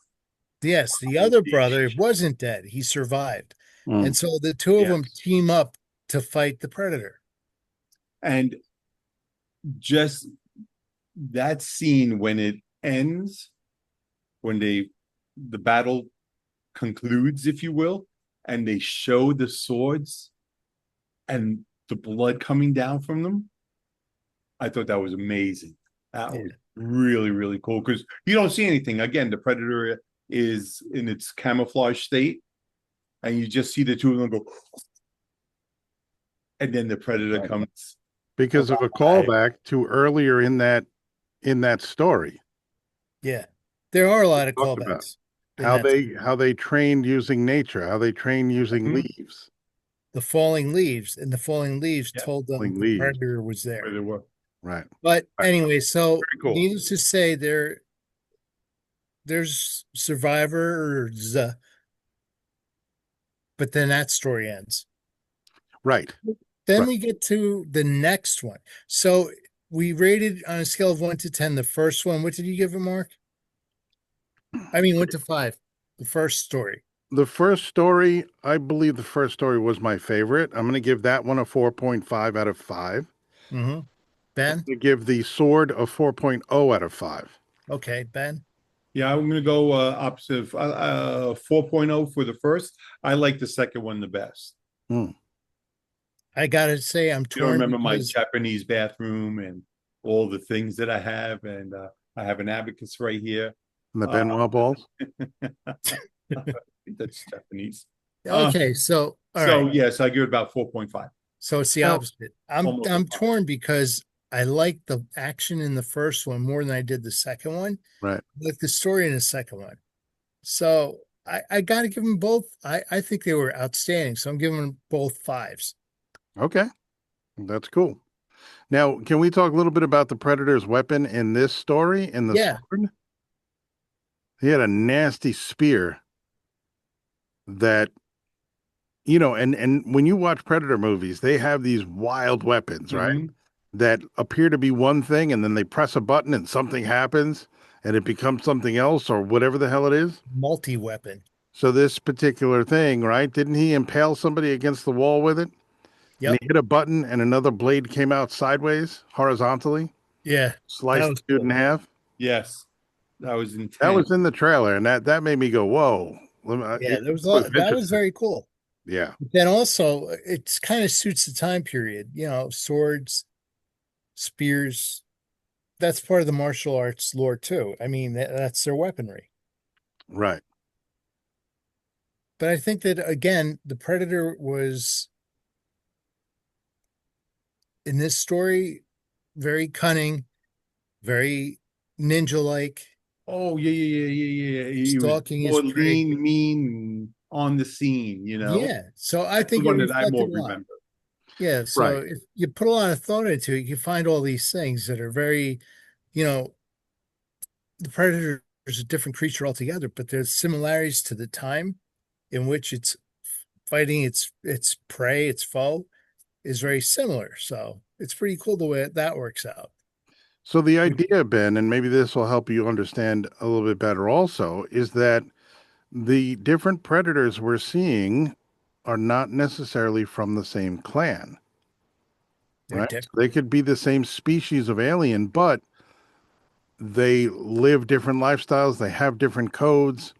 Yes, the other brother wasn't dead. He survived. Mm. And so the two of them Yes. team up to fight the predator. And just that scene when it ends, when the battle concludes, if you will, and they show the swords and the blood coming down from them, I thought that was amazing. That Yeah. was really, really cool because you don't see anything. Again, the predator is in its camouflage state, and you just see the two of them go, and then the predator Right. comes Because of a alive. callback to earlier in that story. Yeah. There are a lot of Talked about callbacks in that. how they trained using nature, how they trained using Mhm. leaves, The falling leaves, and the falling leaves Yeah, told them falling the leaves. predator was where there. they were. Right. But Right. anyway, so Very cool. needless to say, there's survivors, but then that story ends. Right. Then Right. we get to the next one. So we rated on a scale of 1 to 10 the first one. What did you give it, Mark? I mean, 1 to 5. The first story. The first story, I believe the first story was my favorite. I'm going to give that one a 4.5 out of 5. Mm-hmm. Ben? I give the sword a 4.0 out of 5. Okay, Ben. Yeah, I'm gonna go opposite 4.0 for the first. I like the second one the best. Hmm. I gotta say I'm You don't torn remember my because Japanese bathroom and all the things that I have, and I have an abacus right here. And the Uh, Benoit balls. that's Japanese. Uh, okay, so all right. so yes, I give it about 4.5, So it's the Now, opposite. I'm almost a I'm five. torn because I like the action in the first one more than I did the second one. right. I like the story in the second one. So I gotta give them both. I think they were outstanding. So I'm giving them both fives. Okay. That's cool. Now, can we talk a little bit about the Predator's weapon in this story, in the Yeah, sword? He had a nasty spear that, and when you watch Predator movies, they have these wild weapons, right? Mhm. That appear to be one thing, and then they press a button and something happens and it becomes something else or whatever the hell it is. multi-weapon. So this particular thing, right? Didn't he impale somebody against the wall with it? And he Yep. hit a button and another blade came out sideways, horizontally, Yeah, that sliced was the dude in cool. half. Yes, that was That intense. was in the trailer, and that made me go, "Whoa!" Yeah, there was a It was lot, that was vicious. very cool. Yeah, Then also it's kind of suits the time period, swords, spears. That's part of the martial arts lore too. I mean, that's their weaponry. right. But I think that again, the Predator was in this story very cunning, very ninja-like, Oh yeah. He was stalking his more prey. lean, mean on the scene. Yeah. So I That's the think it one that I reflected more a lot. remember. Yeah. So Right. if you put a lot of thought into it, you find all these things that are very, you know, the Predator is a different creature altogether, but there's similarities to the time in which it's fighting its prey, its foe is very similar. So it's pretty cool the way that works out. So the idea, Ben, and maybe this will help you understand a little bit better also, is that the different predators we're seeing are not necessarily from the same clan, They're right? So different. they could be the same species of alien, but they live different lifestyles, they have different codes.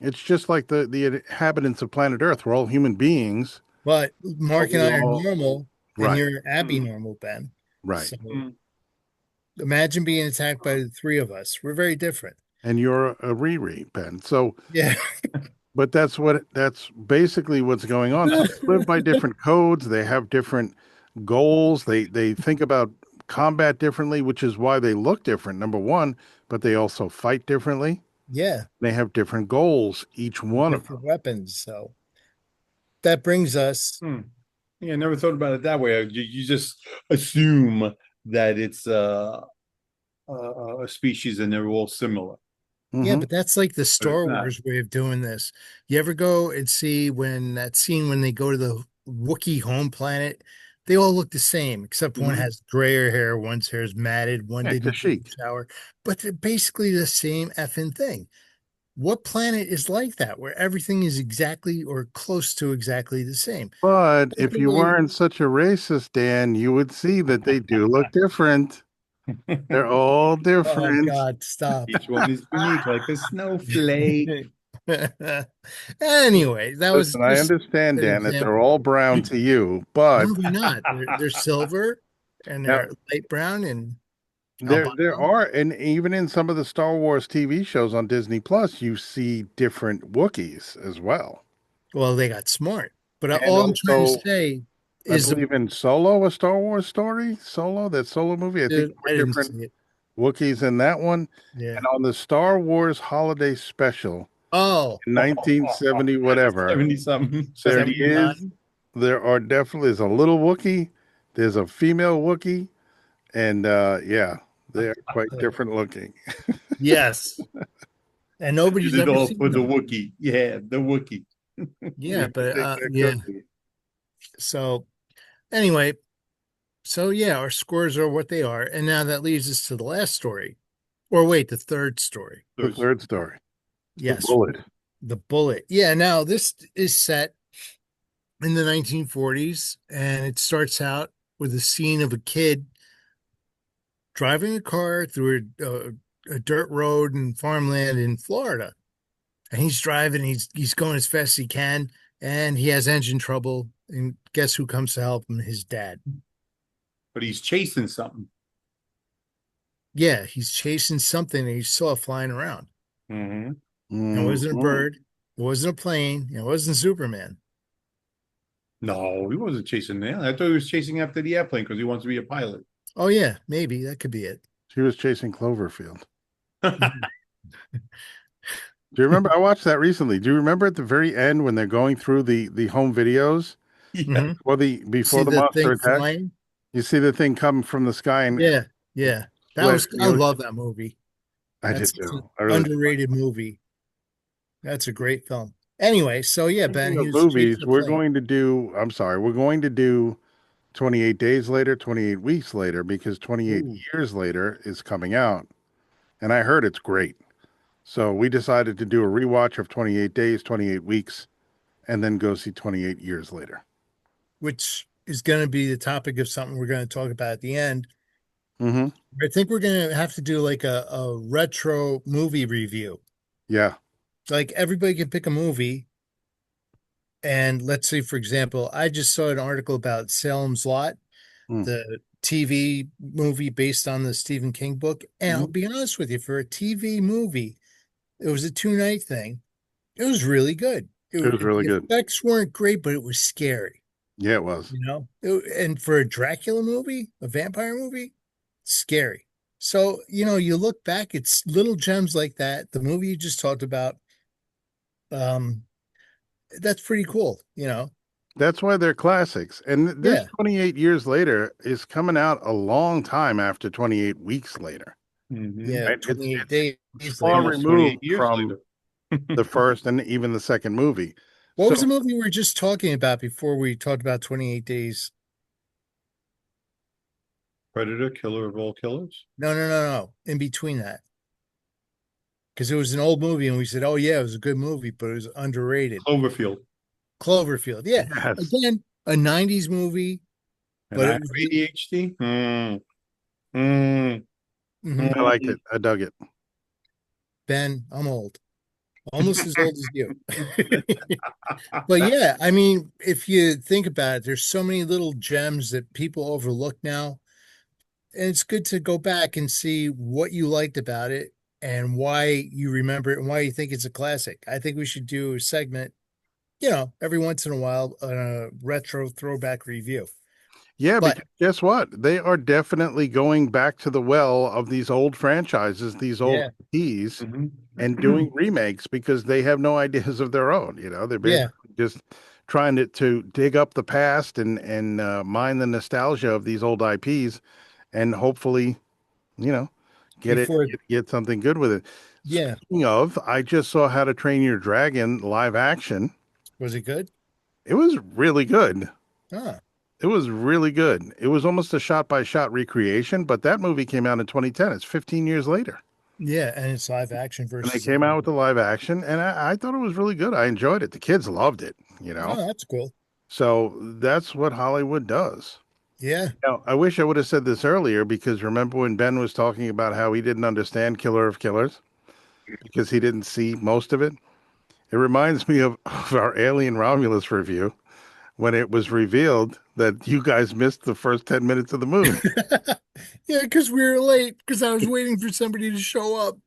It's just like the inhabitants of planet Earth. We're all human beings, But but Mark and we I are all normal, and right, you're Abby Mm, normal, Ben. right. So mm. imagine being attacked by the three of us. We're very different. And you're a Riri, Ben. So Yeah. but that's basically what's going on. So they live by different codes, they have different goals, they think about combat differently, which is why they look different, number one, but they also fight differently. Yeah. They have different goals, each one of them. Different weapons. So that brings us, Hmm. Yeah, I never thought about it that way. You just assume that it's a species and they're all similar, yeah, Hmm. but that's like the but it's Star not. Wars way of doing this. You ever go and see when that scene when they go to the Wookiee home planet? They all look the same, except one Mhm. has grayer hair, one's hair is matted, one Yeah, didn't take Kashyyyk. a shower, but they're basically the same effing thing. What planet is like that, where everything is exactly or close to exactly the same? But Take if you away, weren't such a racist, Dan, you would see that they do look different. They're all oh different. God, stop. Each one is unique, like a snowflake. Anyway, that was Listen, I just understand, an Dan, that they're example. all brown to you, but No, they're not. They're silver and now they're light brown and there albino. are, and even in some of the Star Wars TV shows on Disney Plus, you see different Wookiees as well. Well, they got smart. But And all I'm trying to also, say I is, believe in Solo, a Star Wars story, Solo, that Solo movie. I think dude, there I were didn't different see it. Wookiees in that one. And Yeah. on the Star Wars Holiday Special Oh, in 1970, whatever, 70 something, there is, 79. there are definitely, there's a little Wookiee, there's a female Wookiee, and yeah, they're quite different looking. yes. And Did nobody's it ever all seen for the them. Wookiee. Yeah, the Wookiee. Yeah, You can but take that yeah. cookie. So anyway, so yeah, our scores are what they are. And now that leads us to the last story. Or wait, the third story. The There's third story, the Yes, bullet. the bullet. Yeah, now this is set in the 1940s, and it starts out with a scene of a kid driving a car through a dirt road and farmland in Florida. And he's driving, he's going as fast as he can, and he has engine trouble. And guess who comes to help him? His dad. But he's chasing something. Yeah, he's chasing something that he saw flying around. Mm-hmm. And it wasn't a Mhm. bird, it wasn't a plane, it wasn't Superman. No, he wasn't chasing that. I thought he was chasing after the airplane because he wants to be a pilot. Oh yeah, maybe that could be it. She was chasing Cloverfield. Do you remember? I watched that recently. Do you remember at the very end when they're going through the home videos Yeah. Hmm. See before the the monster thing attack? flying? You see the thing come from the sky and Yeah, yeah. That split was in the I ocean? love that movie. I did That's an too. I really did. underrated movie. That's a great film. Anyway, so yeah, Ben, Speaking he of was chasing movies, a plane. I'm sorry, we're going to do 28 days later, 28 weeks later, because 28 Ooh, years later is coming out. And I heard it's great. So we decided to do a rewatch of 28 days, 28 weeks, and then go see 28 years later. which is going to be the topic of something we're going to talk about at the end. Hmm. I think we're going to have to do like a retro movie review. Yeah. Like everybody can pick a movie. And let's say, for example, I just saw an article about Salem's Lot, Mm. the TV movie based on the Stephen King book. And I'll Mhm. be honest with you, for a TV movie, it was a 2 night thing. It was really good. It was really The good. effects weren't great, but it was scary, Yeah, it was. And for a Dracula movie, a vampire movie, scary. So, you look back, it's little gems like that. The movie you just talked about, um, that's pretty cool. That's why they're classics. And this Yeah. 28 years later is coming out a long time after 28 weeks later. Mm-hmm. Yeah, Right? 28 It's days far later. Almost 28 removed years from later. the first and even the second movie. What So was the movie we were just talking about before we talked about 28 days? Predator, killer of all killers. No, no, no, no. In between that. Because it was an old movie and we said, oh, yeah, it was a good movie, but it was underrated. Cloverfield. Cloverfield. Yeah. yes, Again, a 90s movie, And but I it have was. ADHD. Mm. Mhm. I liked it. I dug it. Ben, I'm old. Almost as old as you. But yeah, I mean, if you think about it, there's so many little gems that people overlook now. And it's good to go back and see what you liked about it and why you remember it and why you think it's a classic. I think we should do a segment, every once in a while, a retro throwback review. Yeah, But because guess what? They are definitely going back to the well of these old franchises, these old yeah, IPs, and Mhm. doing remakes because they have no ideas of their own. They're yeah, basically just trying to dig up the past and mine the nostalgia of these old IPs, and hopefully, you know, get it before, get something good with it. yeah. Speaking of, I just saw How to Train Your Dragon live action. Was it good? It was really good. Ah, It was really good. It was almost a shot by shot recreation, but that movie came out in 2010. It's 15 years later. yeah. And it's live action And they versus came out with the animated. live action, and I thought it was really good. I enjoyed it. The kids loved it. Oh, that's cool. So that's what Hollywood does. Yeah. Now, I wish I would have said this earlier because remember when Ben was talking about how he didn't understand Killer of Killers because he didn't see most of it? It reminds me of our Alien Romulus review when it was revealed that you guys missed the first 10 minutes of the movie. Yeah, because we were late because I was waiting for somebody to show up.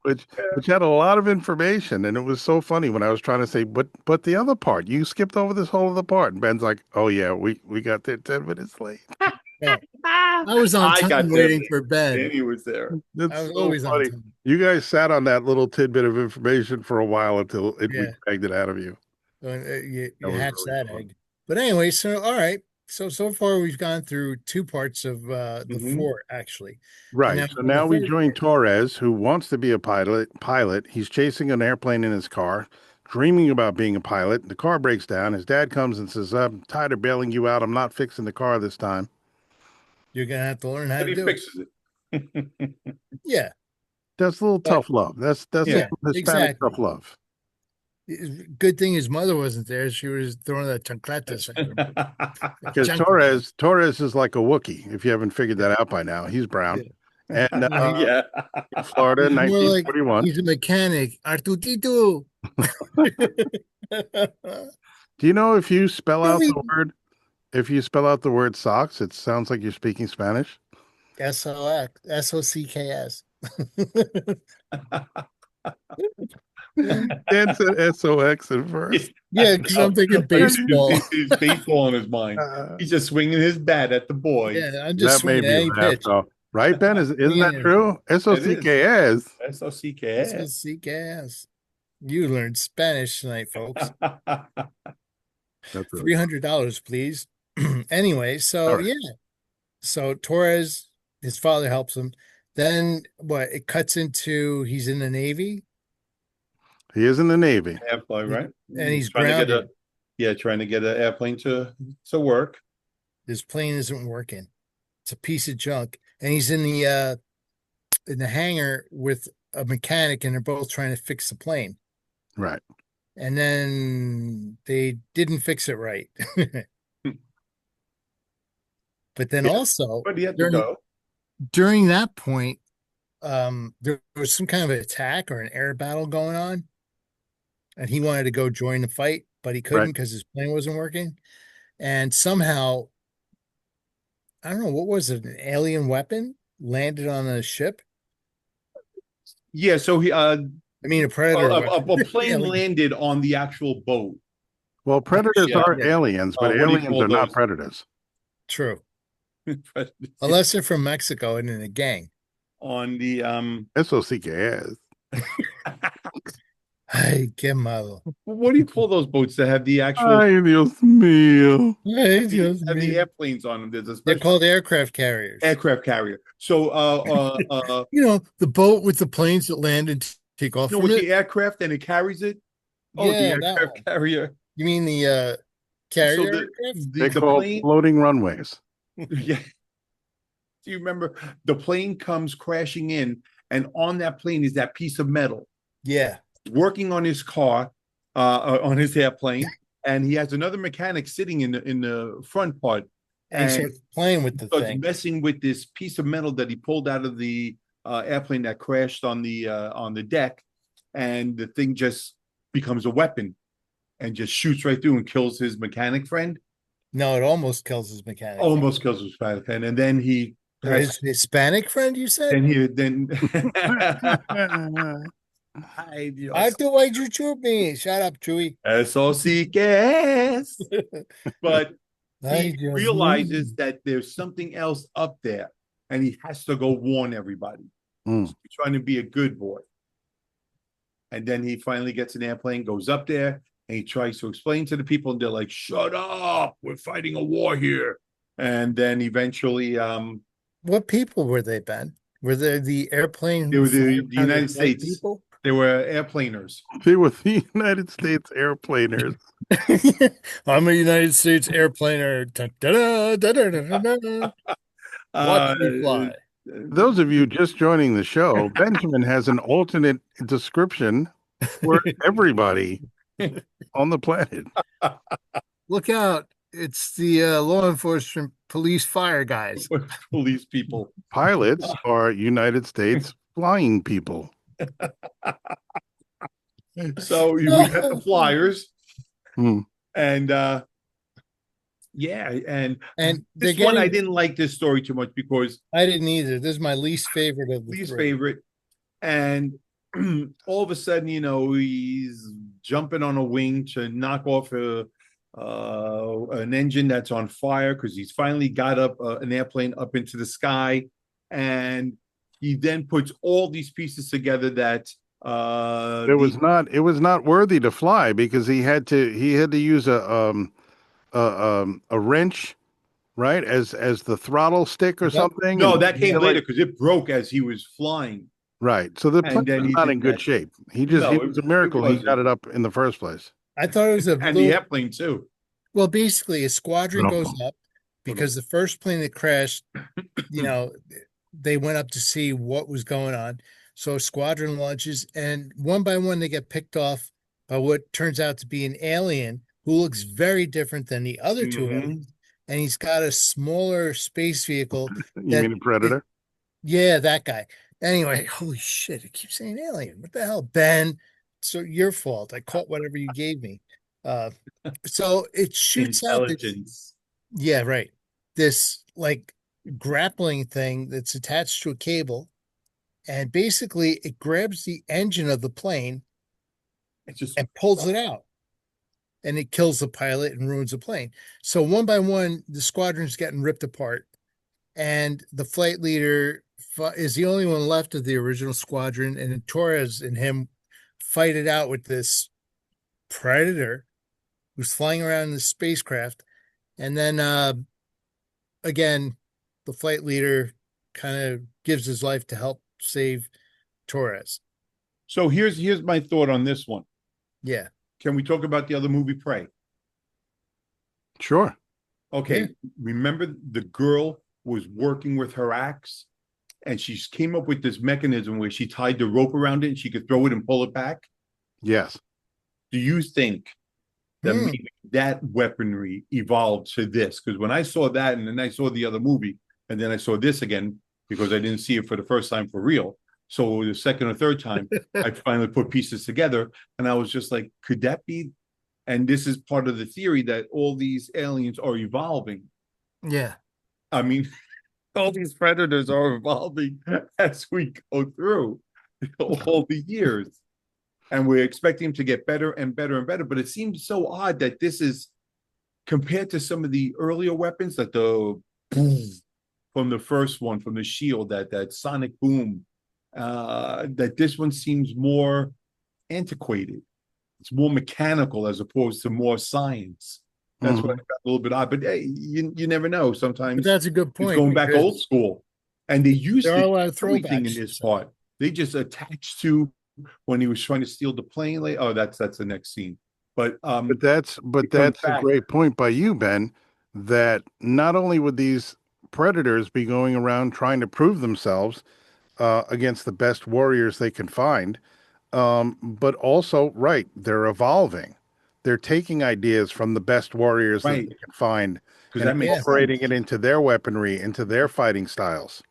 which which had a lot of information, and it was so funny when I was trying to say, but the other part, you skipped over this whole other part, and Ben's like, oh yeah, we got there 10 minutes late. Yeah. I was on I time got there. waiting for Ben. Danny was there. That's I was so always on funny. time. You guys sat on that little tidbit of information for a while until we Yeah. begged it out of you. You That was hatched really that fun. egg. But anyway, so all right. So far we've gone through two parts of the Mhm. four actually. And Right. now So for the now we third join part. Torres, who wants to be a pilot. He's chasing an airplane in his car, dreaming about being a pilot. The car breaks down. His dad comes and says, I'm tired of bailing you out. I'm not fixing the car this time. You're gonna have to learn how But to he do it. fixes it. Yeah, That's a little but tough love. That's a Yeah. yeah, little Hispanic tough exactly. love. Good thing his mother wasn't there. She was throwing the chancletas at him. Because Chanclas. Torres is like a Wookiee, if you haven't figured Yeah, that out by now. He's yeah. brown. And Yeah. in Florida, He's more like 1941. he's a mechanic. Artutito. Do you know if you spell out the Joey. word if you spell out the word socks, it sounds like you're speaking Spanish? SOX, SOCKS. Dan said SOX at first. Yeah, because I'm thinking baseball. It's baseball on his mind. Uh, He's just swinging his bat at the boys. Yeah, I'm just that made swinging me any laugh pitch. though. Right, Ben? Isn't Swinging that it. true? It is. SOCKS. SOCK. SOCKS. You learned Spanish tonight, folks. That's really cool. $300, please. Anyway, All so right. yeah. So Torres, his father helps him. Then what? It cuts into he's in the Navy He is in the Navy. Airplane, right? and he's Trying to get grounded. trying to get an airplane to work. His plane isn't working. It's a piece of junk. And he's in the hangar with a mechanic, and they're both trying to fix the plane. Right. And then they didn't fix it right. But then Yeah, also but he had to go. during that point, there was some kind of attack or an air battle going on, and he wanted to go join the fight, but he couldn't Right. because his plane wasn't working. And somehow, I don't know, what was it? An alien weapon landed on a ship. Yeah, so he I mean, a predator weapon. a plane Alien. landed on the actual boat. Well, predators Yeah. are Yeah. aliens, but What do you aliens call are not those? predators. True. Unless they're from Mexico and in a gang. On the SOCKS. Ay, qué malo. what do you call those boats that have the actual Ay, Dios mío. Ay, Dios have the mío. airplanes on them? There's a They're special called aircraft carriers. aircraft carrier. So You know, the boat with the planes that land and take off you know, from with it. the aircraft and it carries it. Oh, the Yeah, that aircraft one. carrier. You mean the So carrier the aircraft? They're the called plane. floating runways. Yeah. Do you remember the plane comes crashing in, and on that plane is that piece of metal Yeah. working on his car, on his airplane, and he has another mechanic sitting in the front part, And he and starts playing with the starts thing. messing with this piece of metal that he pulled out of the airplane that crashed on the deck, and the thing just becomes a weapon and just shoots right through and kills his mechanic friend. No, it almost kills his mechanic. Almost kills his mechanic friend, and then he Or his Hispanic friend, you said? then Ay, Dios. Arthur, why'd you shoot me? Shut up, Chewy. SOCKS. But Ay, he Dios realizes mío. that there's something else up there, and he has to go warn everybody. Mm. He's trying to be a good boy. And then he finally gets an airplane, goes up there, and he tries to explain to the people, and they're like, "Shut up! We're fighting a war here." And then eventually, What people were they, Ben? Were they the airplane they who were flew the around United with white States. people? They were airplaners. They were the United States airplaners. I'm a United States airplaner. Dun, dun, dun, dun, dun, dun, dun. Watch me fly. Those of you just joining the show, Benjamin has an alternate description for everybody on the planet. Look out. It's the law enforcement police fire guys. Police people. Pilots are United States flying people. So we got the flyers, Hmm. and yeah, and And they're this one I getting, didn't like this story too much because I didn't either. This is my least favorite of the least three. favorite, and all of a sudden, you know, he's jumping on a wing to knock off an engine that's on fire because he's finally got up an airplane up into the sky, and he then puts all these pieces together that it was not worthy to fly because he had to use a wrench, right, as the throttle stick or Yep. something. no, and that he came had, later like, because it broke as he was flying. right. So the And plane then was he not did in good that. shape. It No, was a it miracle he wasn't. got it up in the first place. I thought it was a And little, the airplane too. well, basically a squadron goes No. up because the first plane that crashed, you know, they went up to see what was going on. So a squadron launches, and one by one they get picked off by what turns out to be an alien who looks very different than the other two Mhm. aliens. And he's got a smaller space vehicle You that mean a predator? Yeah, that guy. Anyway, holy shit, it keeps saying alien. What the hell, Ben? So your fault. I caught whatever you gave me. Uh, so it shoots out this, Intelligence. yeah, right. This like grappling thing that's attached to a cable, and basically it grabs the engine of the plane It's just and pulls it out. And it kills the pilot and ruins the plane. So one by one, the squadron's getting ripped apart, and the flight leader is the only one left of the original squadron, and Torres and him fight it out with this predator who's flying around in the spacecraft. And then again, the flight leader kind of gives his life to help save Torres. so here's my thought on this one. Yeah. Can we talk about the other movie, Prey? Sure. Yeah. Okay, remember the girl was working with her axe, and she came up with this mechanism where she tied the rope around it and she could throw it and pull it back. Yes. Do you think that Hmm. maybe that weaponry evolved to this? Because when I saw that, and then I saw the other movie, and then I saw this again because I didn't see it for the first time for real. So the second or third time, I finally put pieces together, and I was just like, could that be? And this is part of the theory that all these aliens are evolving. Yeah. I mean, all these predators are evolving as we go through all the years. And we're expecting them to get better and better and better. But it seems so odd that this is compared to some of the earlier weapons, that the boom from the first one, from the shield, that sonic boom, that this one seems more antiquated. It's more mechanical as opposed to more science. That's what I Mhm. got a little bit odd. But hey, you never know. But Sometimes that's a good it's point going back old because school. And they there used are to a do lot of everything in throwbacks. this So part. They just attached to when he was trying to steal the plane. Like, oh, that's the next scene. But But it comes that's a back. great point by you, Ben, that not only would these predators be going around trying to prove themselves against the best warriors they can find, but also, right, they're evolving. They're taking ideas from the best warriors that Right. they can find Because and that makes yeah, incorporating sense. it into their weaponry, into their fighting styles.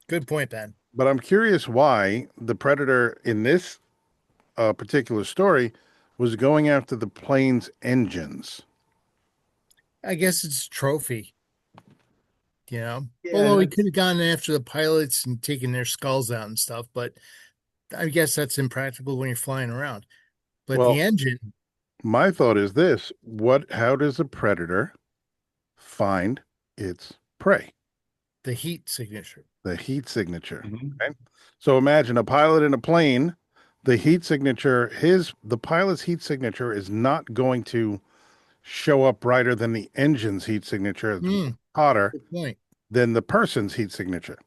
good point, Ben. But I'm curious why the predator in this particular story was going after the plane's engines. I guess it's a trophy, you know. Yeah, Although he could that's have gone after the pilots and taken their skulls out and stuff, but I guess that's impractical when you're flying around. But the Well, engine, my thought is this: how does a predator find its prey? the heat signature. The heat signature. mhm. Okay. So imagine a pilot in a plane, the heat signature, the pilot's heat signature is not going to show up brighter than the engine's heat signature. It's Hmm, hotter good point. than the person's heat signature.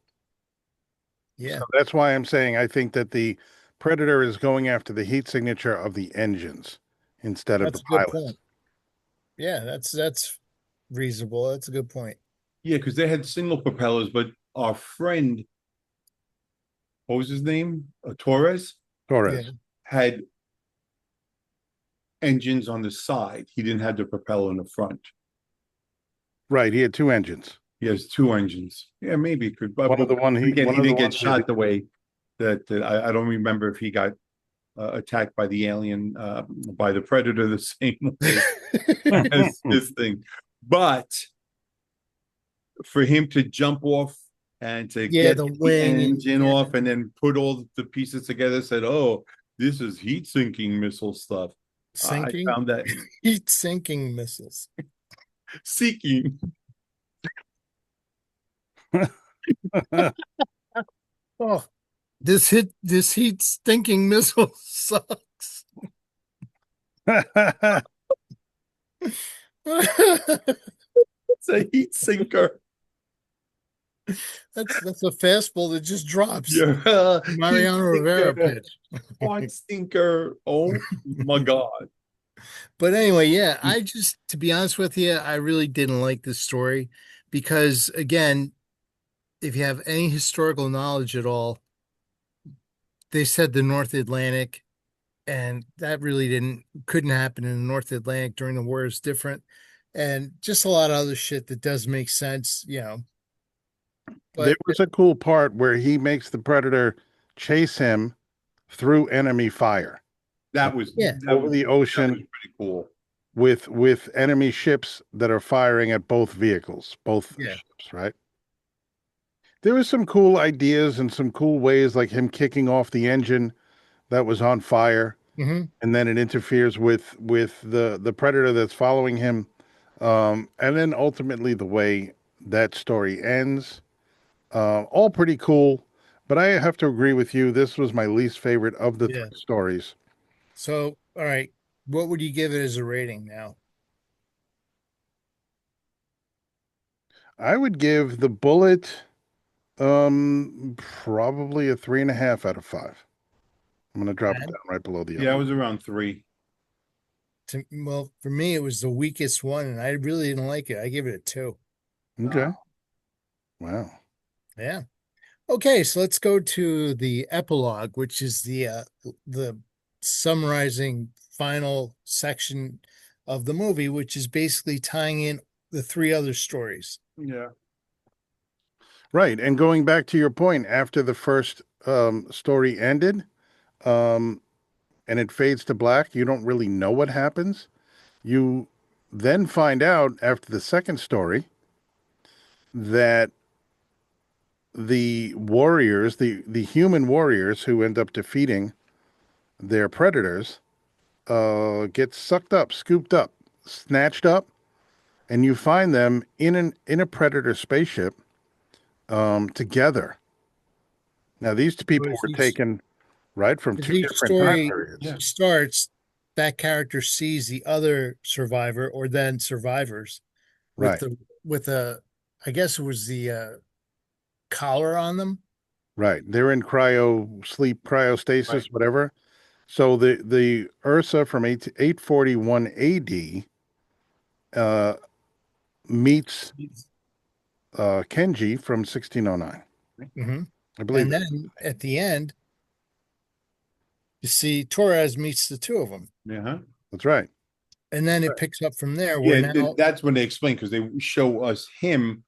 So Yeah, that's why I'm saying I think that the predator is going after the heat signature of the engines instead of the that's a good pilots. point. Yeah, that's reasonable. That's a good point. Yeah, because they had single propellers, but our friend, what was his name? Torres Yeah. Torres. had engines on the side. He didn't have the propeller in the front. Right, he had two engines. He has two engines. Yeah, maybe it could, but again, One he of the didn't get ones he shot the way that I don't remember if he got attacked by the alien, by the predator the same way as this thing. But for him to jump off and to Yeah, get the the wing and engine yeah, off and then put all the pieces together, said, "Oh, this is heat sinking missile stuff." I sinking found that heat sinking missiles. seeking. Oh, this heat stinking missile sucks. It's a heat sinker. That's a fastball that just drops. Yeah, heat Mariano Rivera sinker, pitch. hot stinker. Oh my God. But anyway, yeah, I just, to be honest with you, I really didn't like this story because, again, if you have any historical knowledge at all, they said the North Atlantic, and that really couldn't happen in the North Atlantic during the war is different, and just a lot of other shit that does make sense, you know. There but was a cool part where he makes the Predator chase him through enemy fire yeah, over the that was ocean pretty cool. with enemy ships that are firing at both vehicles, both yeah. ships, right? There was some cool ideas and some cool ways, like him kicking off the engine that was on fire, Hmm. and then it interferes with the predator that's following him, and then ultimately the way that story ends. All pretty cool, but I have to agree with you. This was my least favorite of the three Yeah. stories. So, all right, what would you give it as a rating now? I would give the Bullet probably a 3.5 out of 5. I'm gonna drop it And down right below the Yeah, I other was around 3. well, for me, it was the weakest one, and I really didn't like it. I give it a 2. one. Okay. Wow. Yeah. Okay, so let's go to the epilogue, which is the summarizing final section of the movie, which is basically tying in the three other stories. Yeah. Right. And going back to your point, after the first story ended, um, and it fades to black, you don't really know what happens. You then find out after the second story that the warriors, the human warriors who end up defeating their predators, get sucked up, scooped up, snatched up, and you find them in a predator spaceship together. Now these two people Whereas were taken right from as two each different time story periods. Yeah. starts, that character sees the other survivor or then survivors with Right, the with a, I guess it was the collar on them. right. They're in cryo sleep, cryostasis, Right. whatever. So the Ursa from 841 AD uh, meets Kenji from 1609. Hmm. I believe And that. then at the end, you see Torres meets the two of them. Yeah. That's right. And then it picks up from there. We're Yeah, now, that's when they explain because they show us him,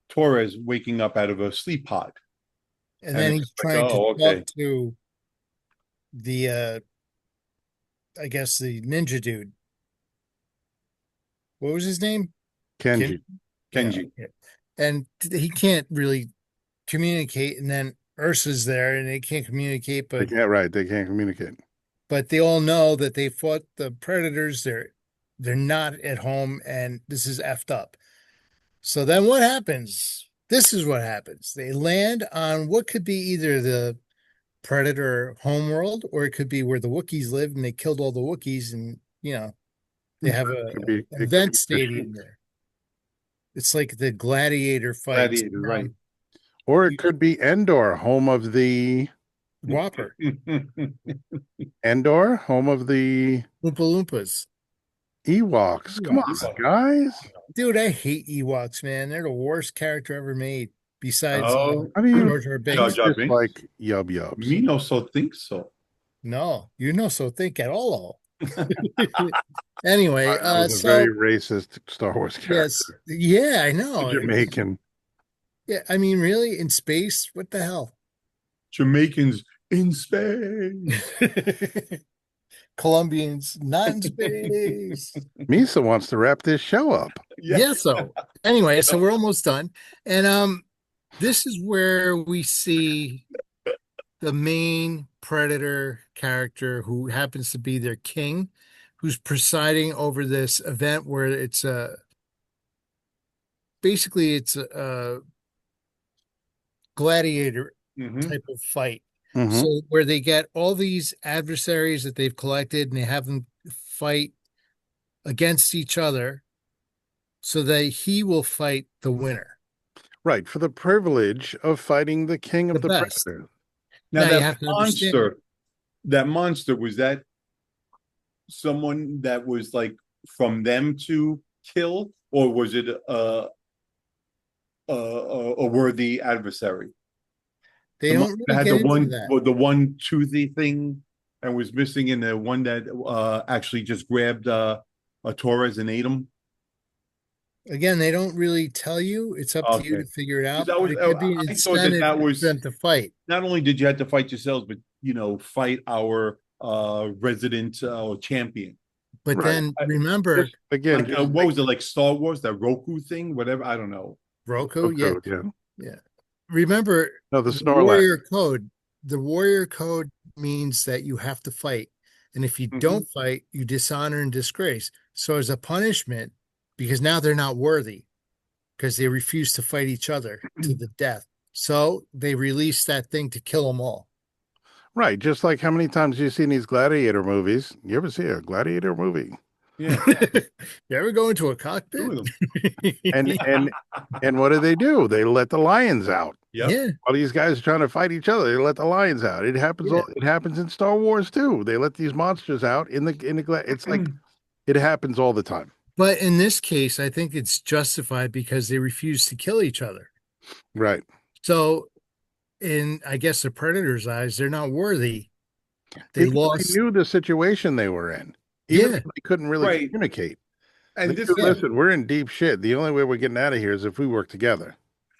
Torres, waking up out of a sleep pod. and And then it's he's like, trying to oh, talk okay. to the I guess the ninja dude. What was his name? Kim? Kenji. Yeah. Kenji. Yeah. And he can't really communicate. And then Ursa's there and they can't communicate, They can't, right. They can't communicate. but they all know that they fought the predators. They're not at home and this is effed up. So then what happens? This is what happens. They land on what could be either the predator homeworld or it could be where the Wookiees live and they killed all the Wookiees and they have an It could be event Kashyyyk. stadium there. It's like the gladiator fights. Gladiator, right. Or it could be Endor, home of the Whopper, Endor, home of the Oompa Loompas. Ewoks. Come on, guys. Dude, I hate Ewoks, man. They're the worst character ever made, besides Oh, How do you Jar Jar Jar Binks. Jar just Binks. like Yub Yubs? Me no so think so. No, you know, so think at all. Anyway, That was a very so racist Star Wars yes, character. yeah, I know. Jamaican. Yeah, I mean, really, in space, what the hell? Jamaicans in space. Colombians not in space. Misa wants to wrap this show up. Yeah. Yeah, so anyway, so we're almost done. And this is where we see the main predator character who happens to be their king, who's presiding over this event where it's a basically it's a gladiator Hmm. type of fight. Hmm. So where they get all these adversaries that they've collected and they have them fight against each other so that he will fight the winner, Right, for the privilege of fighting the king the of the best. predators. Now Now you have to understand. that monster, was that someone that was like from them to kill, or was it a worthy adversary? They The don't monster that really had get into that. the one toothy thing and was missing, and the one that actually just grabbed a Torres and ate him. Again, they don't really tell you. It's up to you Okay. to figure it Because out, but it could be an I thought that incentive that for was them to fight. not only did you have to fight yourselves, but fight our resident champion. But Right. then I, remember, Just again, like just what like was it, like Star Wars, that Roku thing, whatever? I don't know. Roku, yeah, code, yeah. yeah. Remember No, the the Snorlax. warrior code. The warrior code means that you have to fight. And if you Mhm. don't fight, you dishonor and disgrace. So as a punishment, because now they're not worthy, because they refuse to fight each other to the death. So they release that thing to kill them all. Right. Just like how many times you've seen these gladiator movies. You ever see a gladiator movie? Yeah, You ever go into a two cockpit? of them. And and and what do? They let the lions out. Yep. Yeah, While these guys are trying to fight each other, they let the lions out. yeah. It happens in Star Wars too. They let these monsters out it's like it happens all the time. But in this case, I think it's justified because they refuse to kill each other. Right. So, in I guess the predator's eyes, they're not worthy. They Because they lost. knew the situation they were in. Even Yeah, if they couldn't really Right. communicate. They And this knew, yeah, was listen, we're in deep shit. The only way we're getting out of here is if we work together.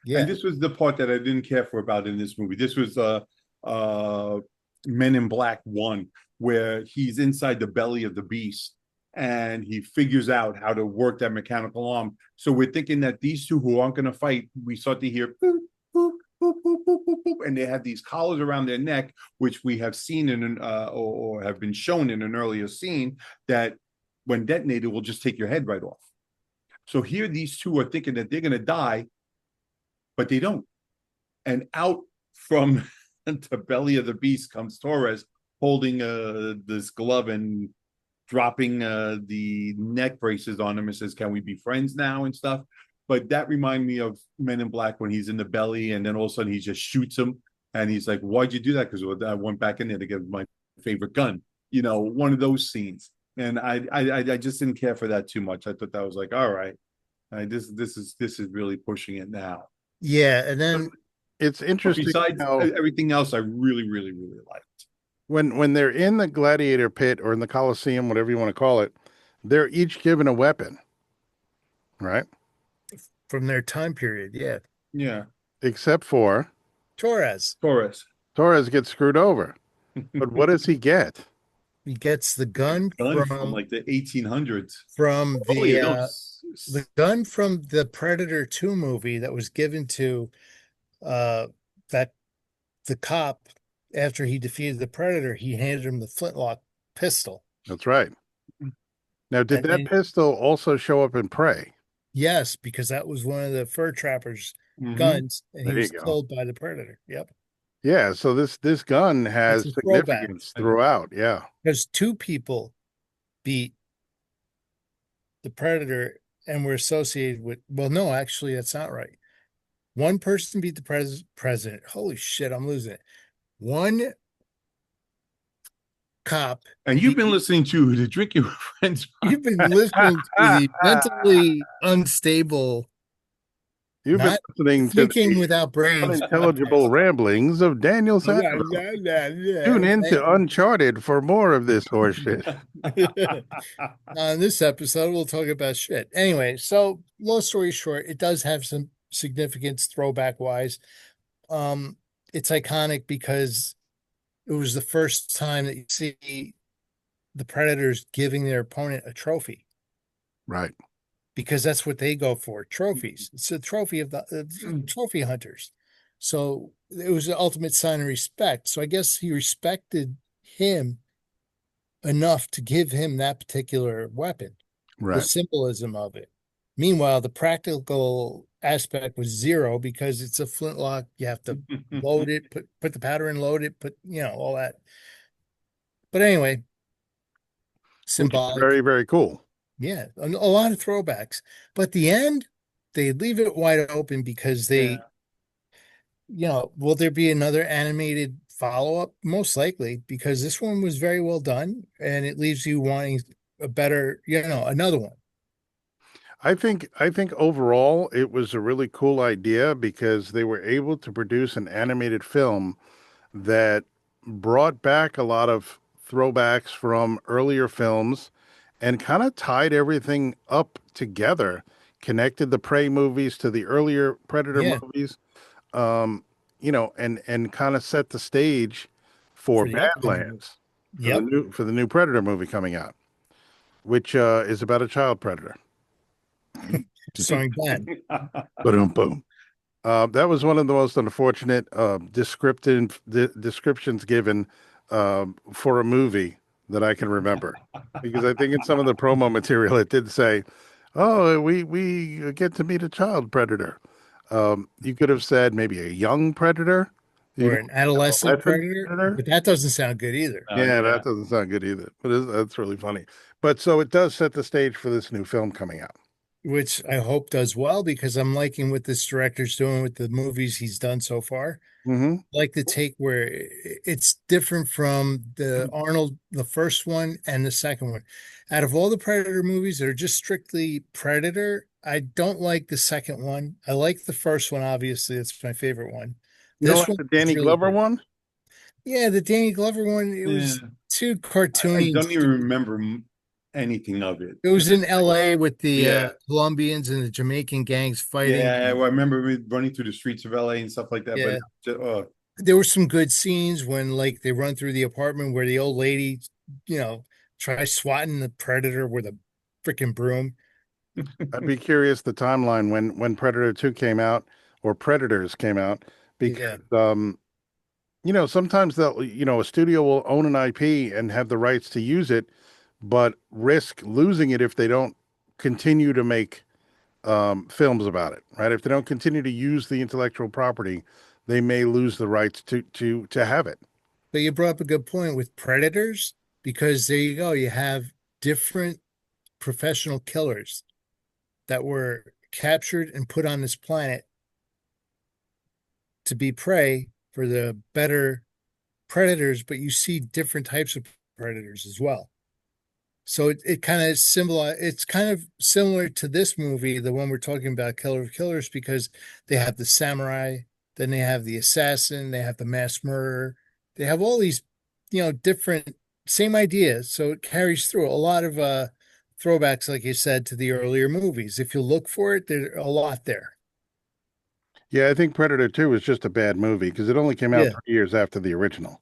and yeah. this was the part that I didn't care for about in this movie. This was uh Men in Black 1, where he's inside the belly of the beast and he figures out how to work that mechanical arm. So we're thinking that these two who aren't going to fight, we start to hear boop, boop, boop, boop, boop, boop, boop, and they have these collars around their neck, which we have seen in an or have been shown in an earlier scene that when detonated will just take your head right off. So here these two are thinking that they're going to die, but they don't. And out from the belly of the beast comes Torres holding this glove and dropping the neck braces on him and says, "Can we be friends now?" and stuff. But that reminded me of Men in Black when he's in the belly and then all of a sudden he just shoots him and he's like, "Why'd you do that?" Because I went back in there to get my favorite gun. One of those scenes. And I just didn't care for that too much. I thought that was like, all right, this is really pushing it now. Yeah, and then It's But interesting besides how everything else, I really, really, really liked. when they're in the gladiator pit or in the Coliseum, whatever you want to call it, they're each given a weapon, right? from their time period, yeah. Yeah, Except for Torres, Torres. Torres gets screwed over. But what does he get? he gets the Like a gun gun from like the 1800s. from Oh yeah, the no. the gun from the Predator 2 movie that was given to that the cop after he defeated the Predator, he handed him the flintlock pistol. That's right. Now, did And that then pistol also show up in Prey? yes, because that was one of the fur trapper's Mm-hmm. guns, and he There you was go. killed by the Predator. Yep. Yeah, so this gun That's has a throwback. significance throughout. Yeah. Because two people beat the Predator and were associated with, well, no, actually, that's not right. One person beat the president. Holy shit, I'm losing it. One cop And you've been beat, listening to the Drinking with Friends. you've been listening to the mentally unstable, You've been not listening to thinking the without brains unintelligible podcast. ramblings of Daniel Sandro. Tune in Thank to Uncharted for more of this horseshit. you. On this episode, we'll talk about shit. Anyway, so long story short, it does have some significance throwback wise. Um, it's iconic because it was the first time that you see the Predators giving their opponent a trophy Right. because that's what they go for, trophies. It's a trophy of the trophy hunters. So it was the ultimate sign of respect. So I guess he respected him enough to give him that particular weapon, the Right. symbolism of it. Meanwhile, the practical aspect was zero because it's a flintlock. You have to load it, put the powder in, load it, put all that. But anyway, Which is symbolic. very, very cool. Yeah, a lot of throwbacks. But the end, they leave it wide open because Yeah. will there be another animated follow-up? Most likely, because this one was very well done and it leaves you wanting a better, another one. I think overall it was a really cool idea because they were able to produce an animated film that brought back a lot of throwbacks from earlier films and kind of tied everything up together, connected the Prey movies to the earlier Predator Yeah, movies, um, and kind of set the stage for for the upcoming movie. Badlands Yep. for the new Predator movie coming out, which is about a child predator. Starring Ben. Boom, boom. That was one of the most unfortunate descriptions given for a movie that I can remember, because I think in some of the promo material it did say, "Oh, we get to meet a child predator." You could have said maybe a young predator, you Or know, an adolescent adolescent predator, predator. but that doesn't sound good either. Yeah, Yeah. that doesn't sound good either, but that's really funny. But so it does set the stage for this new film coming out. Which I hope does well because I'm liking what this director's doing with the movies he's done so far. Hmm. I like the take where it's different from the Arnold, the first one and the second one. Out of all the Predator movies that are just strictly Predator, I don't like the second one. I like the first one, obviously. It's my favorite one. You don't This like one the is Danny really Glover good. one? Yeah, the Danny Glover one, it Yeah. was too I cartoony and don't even stupid. remember anything of it. It was in LA with the Yeah. Colombians and the Jamaican gangs fighting. Yeah, well, I remember me running through the streets of LA and stuff like that. But Yeah. There were some good scenes when like they run through the apartment where the old lady, you know, tries swatting the predator with a freaking broom. I'd be curious the timeline when Predator 2 came out or Predators came out, Yeah. because sometimes a studio will own an IP and have the rights to use it, but risk losing it if they don't continue to make films about it, right? If they don't continue to use the intellectual property, they may lose the rights to have it. But you brought up a good point with predators because there you go. You have different professional killers that were captured and put on this planet to be prey for the better predators, but you see different types of predators as well. So it kind of symbolize it's kind of similar to this movie, the one we're talking about, Killer of Killers, because they have the samurai, then they have the assassin, they have the mass murderer, they have all these, different same ideas. So it carries through a lot of throwbacks, like you said, to the earlier movies. If you look for it, there's a lot there. Yeah, I think Predator 2 is just a bad movie because it only came out Yeah, 3 years after the original.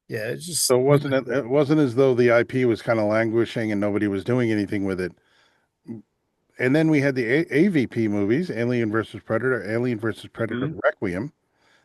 yeah, it's just So it wasn't as though the IP was kind of languishing and nobody was doing anything with it. And then we had the AVP movies, Alien versus Predator, Alien versus Predator Mhm. Requiem.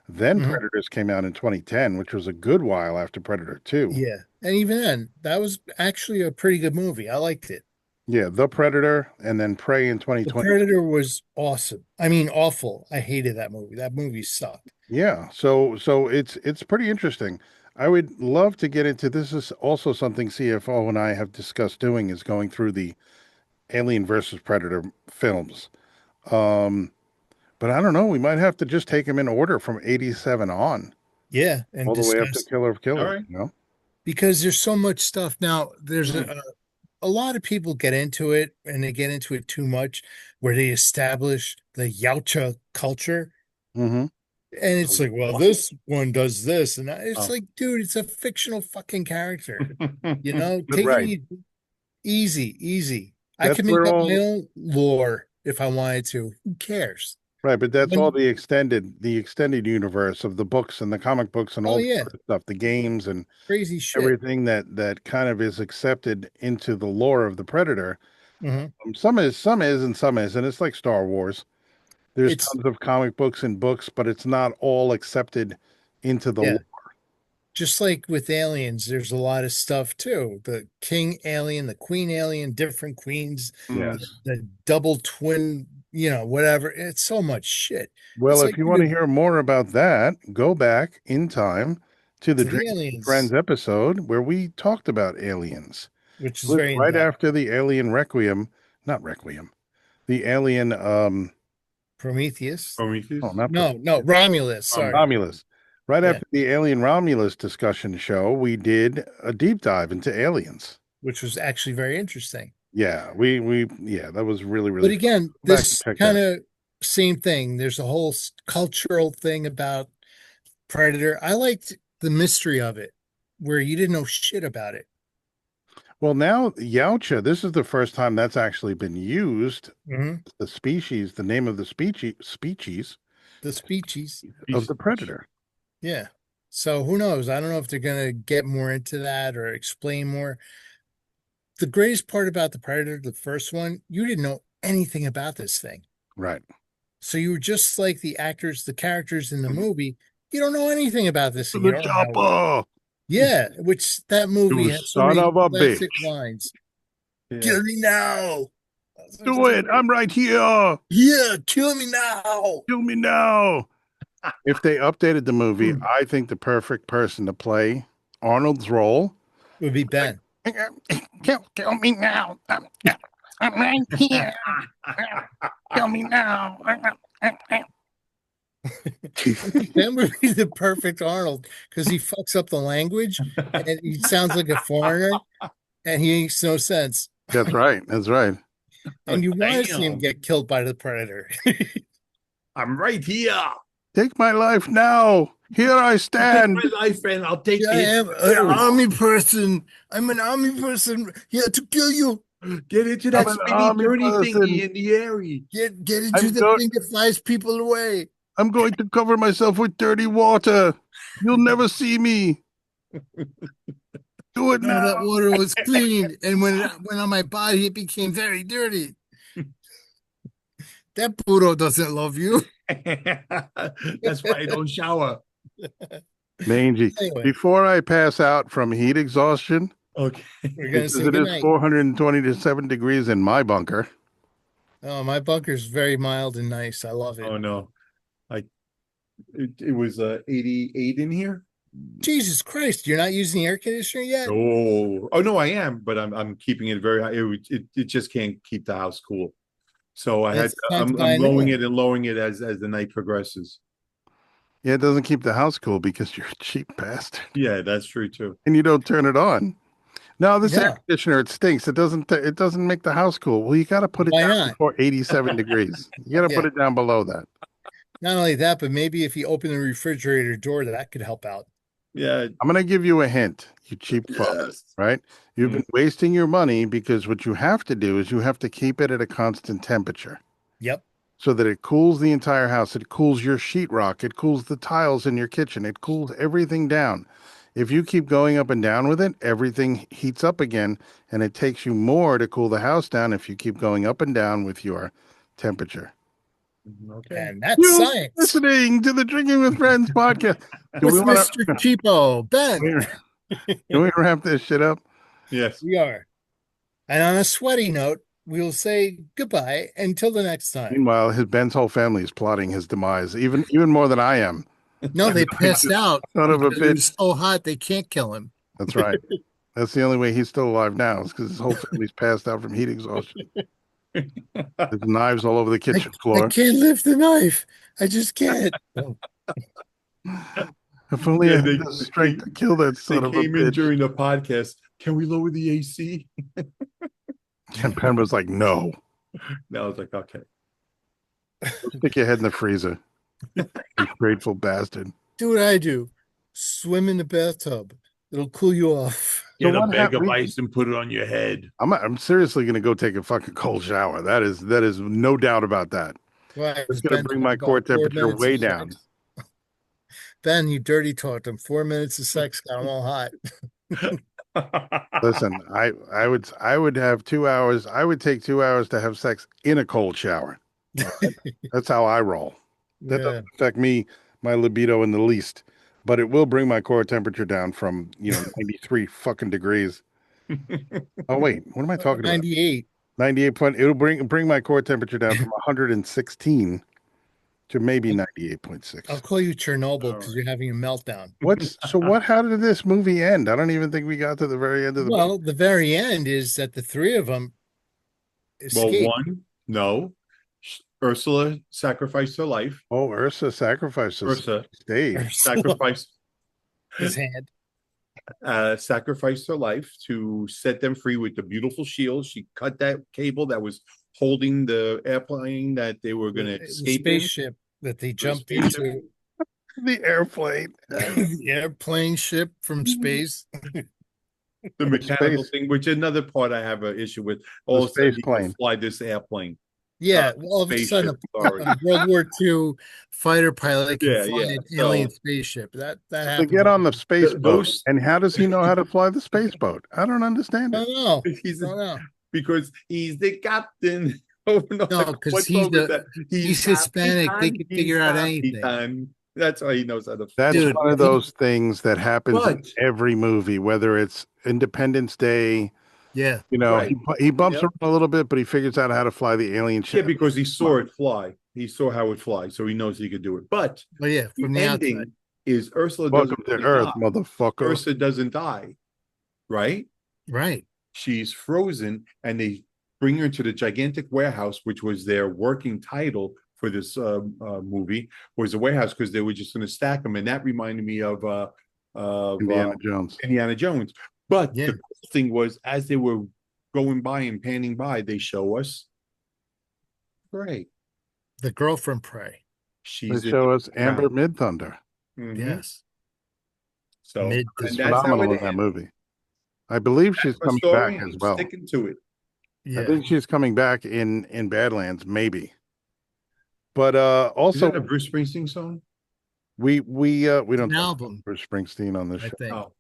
Then Mhm. Predators came out in 2010, which was a good while after Predator 2. Yeah. And even then, that was actually a pretty good movie. I liked it. Yeah, The Predator and then Prey in The 2020. Predator was awesome. I mean, awful. I hated that movie. That movie sucked. Yeah, so it's pretty interesting. I would love to get into this. Is also something CFO and I have discussed doing, is going through the Alien versus Predator films. Um, but I don't know, we might have to just take them in order from 87 on, Yeah, and all the way up to discuss Killer of All Killers, right. because there's so much stuff now. There's Mm. a lot of people get into it and they get into it too much, where they establish the Yautja culture, Hmm. and it's like, well, this one does this, and it's Oh. like, dude, it's a fictional fucking character. But Take it right, easy, easy. I that's can make where up my all own lore if I wanted to. Who cares? right, but that's all When, the extended universe of the books and the comic books and oh all the yeah, other stuff, the games and crazy shit. everything that kind of is accepted into the lore of the Predator. Hmm. Some is, and some isn't. It's like Star Wars. There's It's tons of comic books and books, but it's not all accepted into the yeah, lore. just like with aliens, there's a lot of stuff too. The king alien, the queen alien, different queens, Mm. the, Yes. the double twin, whatever. It's so much shit. Well, It's if like, you want to dude, hear more about that, go back in time to the to the Dreams and Friends aliens, episode where we talked about aliens. which It is was very in right depth. after the Alien Requiem, not Requiem, the Alien, Prometheus. Prometheus. oh, not No, no, Romulus. Sorry. Romulus. Right Yeah, after the Alien Romulus discussion show, we did a deep dive into aliens. which was actually very interesting. Yeah, yeah, that was really, But really fun. again, Go back and this check that kind out. of same thing. There's a whole cultural thing about Predator. I liked the mystery of it, where you didn't know shit about it. Well, now Yautja, this is the first time that's actually been used. Mhm. The species, the name of the species The species. of the predator. Yeah. So who knows? I don't know if they're going to get more into that or explain more. The greatest part about the Predator, the first one, you didn't know anything about this thing. Right. So you were just like the actors, the characters in the movie. You don't know anything about this thing. You The don't know how. chopper. Yeah, which that movie You had so son many of a classic bitch. lines. Yeah. Kill me now. Do it. I'm right here. Yeah, kill me now. Kill me now. If they updated the movie, Hmm. I think the perfect person to play Arnold's role. Would be Ben. Kill me now. I'm right here. Kill me now. Ben would be the perfect Arnold because he fucks up the language and he sounds like a foreigner and he makes no sense. That's right. That's right. And you want to see him Damn. get killed by the predator. I'm right here. Take my life now. Here I Take stand. my life and I'll take I it. am an army person. I'm an army person here to kill you. Get into I'm that an spinny army dirty person. thingy in the area. Get into I'm the go- thing that flies people away. I'm going to cover myself with dirty water. You'll never see me. Do it No, now. that water was clean, and when it went on my body, it became very dirty. That Pluto doesn't love you. That's why I don't shower. Mangy. Anyway, Before I pass out from heat exhaustion, Okay. we're gonna because say it is goodnight. 427 degrees in my bunker. Oh, my bunker's very mild and nice. I love it. Oh no. I it was 88 in here. Jesus Christ, you're not using the air conditioner yet? Oh no, I am, but I'm keeping it very high. It just can't keep the house cool. So It's time to buy I'm a new lowering one. it and lowering it as the night progresses. Yeah, it doesn't keep the house cool because you're a cheap bastard Yeah, that's true too. and you don't turn it on. No, this air No, conditioner, it stinks. It doesn't make the house cool. Well, you got to put it why down not? before 87 degrees. You got to put Yeah. it down below that. Not only that, but maybe if you open the refrigerator door, that could help out. Yeah. I'm going to give you a hint, you cheap fuck, Yes. right? You've Mm. been wasting your money because what you have to do is you have to keep it at a constant temperature Yep. so that it cools the entire house. It cools your sheetrock. It cools the tiles in your kitchen. It cools everything down. If you keep going up and down with it, everything heats up again, and it takes you more to cool the house down if you keep going up and down with your temperature. Okay. And that's You science listening to the Drinking with Friends podcast. Do with we want Mr. Cheapo, Ben. can we wrap this shit up? Yes. We are. And on a sweaty note, we'll say goodbye until the next time. Meanwhile, Ben's whole family is plotting his demise, even more than I am. No, they passed out Son of a because it was bitch. so hot they can't kill him. That's right. That's the only way he's still alive now, is because his whole family's passed out from heat exhaustion. There's knives all over the kitchen I floor. can't lift the knife. I just can't. If only I Yeah, had they- the strength to kill that They son of a came in bitch. during the podcast. Can we lower the AC? And Penn was like, no. No, I was like, okay. Stick your head in the freezer. You grateful bastard. Do what I do. Swim in the bathtub. It'll cool you off. So Get a what bag of happened- ice and put it on your head. I'm seriously gonna go take a fucking cold shower. That is no doubt about that. Right. It's gonna bring my core temperature way down. Ben, you dirty talked him. 4 minutes of sex got him all hot. Listen, I would have 2 hours. I would take 2 hours to have sex in a cold shower. That's how I roll. That Yeah. doesn't affect me, my libido in the least, but it will bring my core temperature down from 93 fucking degrees. Oh wait, what am I talking about? 98. 98 point. It'll bring my core temperature down from 116 to maybe 98.6. I'll call you Chernobyl All because right. you're having a meltdown. How did this movie end? I don't even think we got to the very end of the movie. Well, the very end is that the three of them Well, escape. no. Ursula sacrificed her life. Oh, Ursa sacrificed us. Ursa Stayed. sacrificed His hand. sacrificed her life to set them free with the beautiful shield. She cut that cable that was holding the airplane that they were going to The escape in. spaceship that they jumped spaceship. into. The airplane. The airplane ship from space. the mechanical space- thing, which another part I have an issue with. The All of a sudden, space he can plane. fly this airplane. Yeah, well, all of a Spaceship, sudden, sorry. a World War II fighter pilot can Yeah, fly yeah. an alien spaceship. That So they happens. get on the space boat, Those and how does he know how to fly the space boat? I don't understand I it. don't know. he's Don't know. because he's the captain. Oh no, No, because what song is that? he's Hispanic. They Capitan, can he's figure out anything. Capitan. That's why he knows how to That's Dude, one of those things that happens in But every movie, whether it's Independence Day. yeah. You know, right. he bumps Yep. around a little bit, but he figures out how to fly the alien Yeah, ship. because he saw it fly. He saw how it flies, so he knows he could do it. But Well, yeah, the from the outside. ending is Ursula doesn't Welcome to really Earth, die. motherfucker. Ursula doesn't die, right? Right. She's frozen, and they bring her to the gigantic warehouse, which was their working title for this movie, was a warehouse because they were just going to stack them, and that reminded me of Indiana Jones. Indiana Jones. But Yeah. the cool thing was, as they were going by and panning by, they show us, great, The girl from Prey. she's They in show the us Amber background. Mid Thunder. Mhm. Yes. So, Mid and She's that's how phenomenal it in that ends. movie. I believe she's That's my coming story, back and as I'm well. sticking to it. I Yeah. think she's coming back in Badlands, maybe. But Is also that a Bruce Springsteen song? we don't An talk album, about Springsteen on this I show. think. Oh,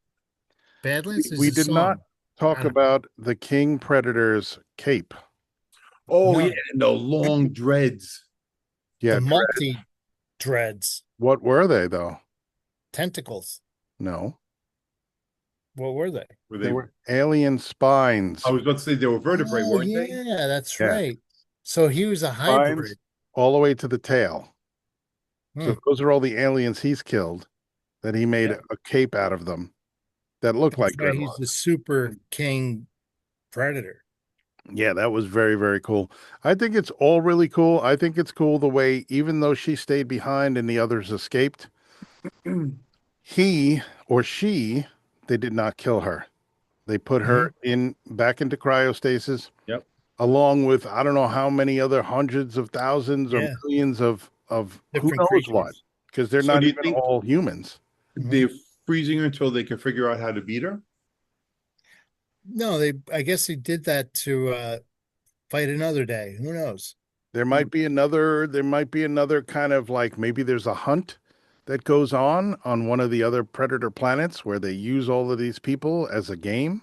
Badlands is We a did not song. I talk don't- about the King Predator's cape. oh No. yeah, and the long dreads. Yeah, The multi dreads, what were they though? tentacles. No, What were they? Were they they? were alien spines. I was about to say they were vertebrae, Oh, weren't they? yeah, that's Yeah. right. So he was a Spines hybrid. all the way to the tail. So Hmm. those are all the aliens he's killed that he made Yeah. a cape out of them that looked That's like why he's dreadlocks. the super king predator. Yeah, that was very, very cool. I think it's all really cool. I think it's cool the way, even though she stayed behind and the others escaped, he or she, they did not kill her. They put her in back into cryostasis Yep. along with I don't know how many other hundreds of thousands or Yeah. millions of who Different knows what, creatures. because they're So not do you even think all humans. they're freezing her until they can figure out how to beat her? No, I guess they did that to fight another day. Who knows? There might be another kind of like maybe there's a hunt that goes on one of the other predator planets where they use all of these people as a game.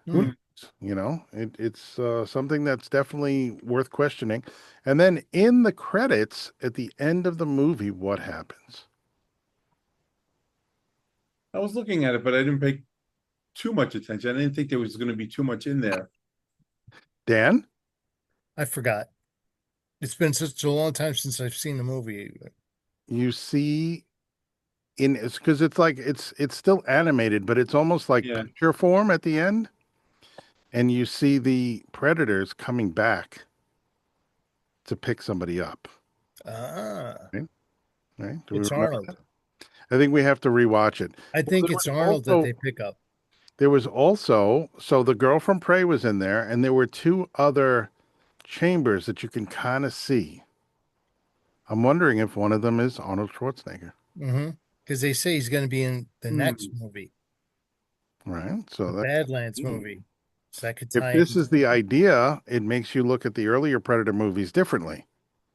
Who Hmm. knows? You know, it's something that's definitely worth questioning. And then in the credits at the end of the movie, what happens? I was looking at it, but I didn't pay too much attention. I didn't think there was going to be too much in there. Dan, I forgot. It's been such a long time since I've seen the movie. you see it's because it's like it's still animated, but it's almost like Yeah. picture form at the end. And you see the predators coming back to pick somebody up. Ah, Right? Do we it's remember Arnold. that? I think we have to rewatch it. I think there it's was Arnold that also- they pick up. There was also, so the girl from Prey was in there, and there were two other chambers that you can kind of see. I'm wondering if one of them is Arnold Schwarzenegger. Because they say he's going to be in the next movie, Right? So the that Badlands movie. So that could if tie this in. is the idea, it makes you look at the earlier Predator movies differently.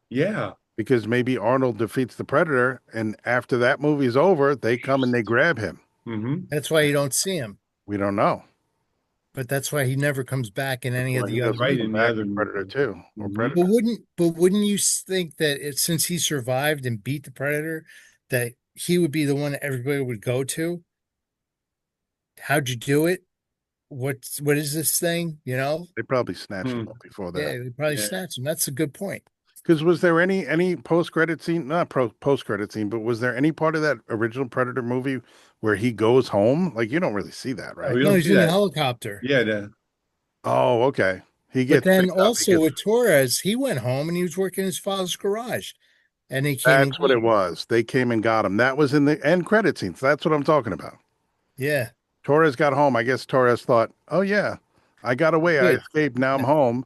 Yeah. Because maybe Arnold defeats the Predator, and after that movie's over, they come and they grab him. Mm-hmm. That's why you don't see him. We don't know. But that's why he never comes back in any of Well, he the other doesn't Right, movies. come in the back other in Predator movie. 2 or Mhm. Predator. But wouldn't you think that since he survived and beat the Predator, that he would be the one that everybody would go to? How'd you do it? What is this thing? You know? They probably snatched him Hmm. up before Yeah, that. they probably Yeah. snatched him. That's a good point. Because was there any post credit scene? Not post credit scene, but was there any part of that original Predator movie where he goes home? Like you don't really see that, Oh, right? you No, don't he's see in the that. helicopter. Yeah, Oh, okay. He But gets then picked up. He also gets, with Torres, he went home and he was working in his father's garage. And he came and that's what it was. They came and got him. That was in the end credit scenes. That's what I'm talking about. yeah. Torres got home. I guess Torres thought, "Oh yeah, I got away. I Good. escaped. Now I'm home,"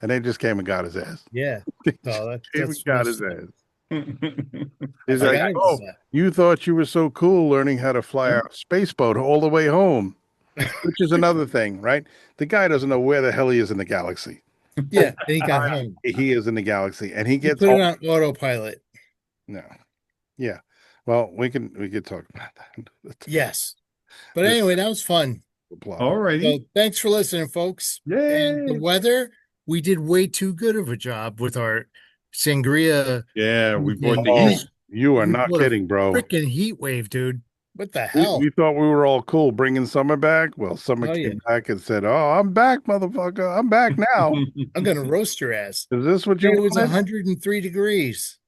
and they just came and got his ass. Yeah. They So just came and that's got his messed up. ass. yeah. He's I like, forgot about "Oh, that. you thought you were so cool learning how to fly a space boat all the way home." which is another thing, right? The guy doesn't know where the hell he is in the galaxy. Yeah, and he got home. He is in the galaxy, and he He gets put it home. on autopilot. No, yeah. Well, we could talk about that. Yes. But This anyway, that was fun. plot. All So righty. thanks for listening, folks. And the Yay. weather, we did way too good of a job with our sangria. Yeah, we brought the Oh, heat. you are We not brought a kidding, bro. freaking heat wave, dude. What the We hell? thought we were all cool bringing summer back. Well, summer Oh yeah. came back and said, "Oh, I'm back, motherfucker. I'm back now." I'm gonna roast your ass. Is this what you Today was wanted? 103 degrees.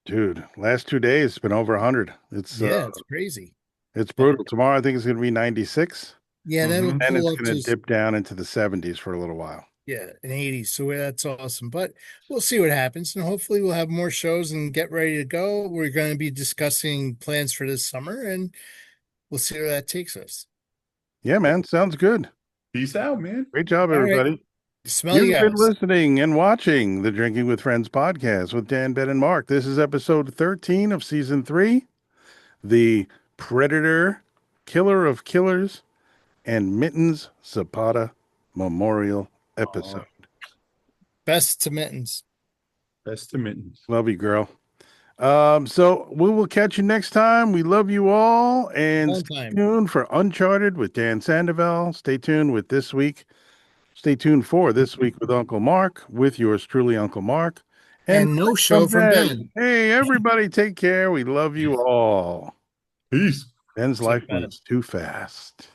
Dude, last 2 days it's been over 100. Yeah, it's crazy. It's brutal. Tomorrow I think it's going to be 96, Yeah, that'll Mhm. and cool it's up going to to dip down into the 70s for a little while. yeah, an 80s. So that's awesome. But we'll see what happens. And hopefully we'll have more shows and get ready to go. We're going to be discussing plans for this summer and we'll see where that takes us. Yeah, man, sounds good. Peace out, man. Great job, All right. everybody. Smell you You've been guys. listening and watching the Drinking with Friends podcast with Dan, Ben, and Mark. This is episode 13 of season 3, the Predator, Killer of Killers, and Mittens Zapata Memorial episode. Best to mittens. Best to mittens. Love you, girl. So we will catch you next time. We love you all, and Long stay time. tuned for Uncharted with Dan Sandoval. Stay tuned with this week. Stay tuned for This Week with Uncle Mark, with yours truly, Uncle Mark. And no show from Ben. Hey, everybody, take care. We love you all. Peace. Ben's So life bad. moves too fast.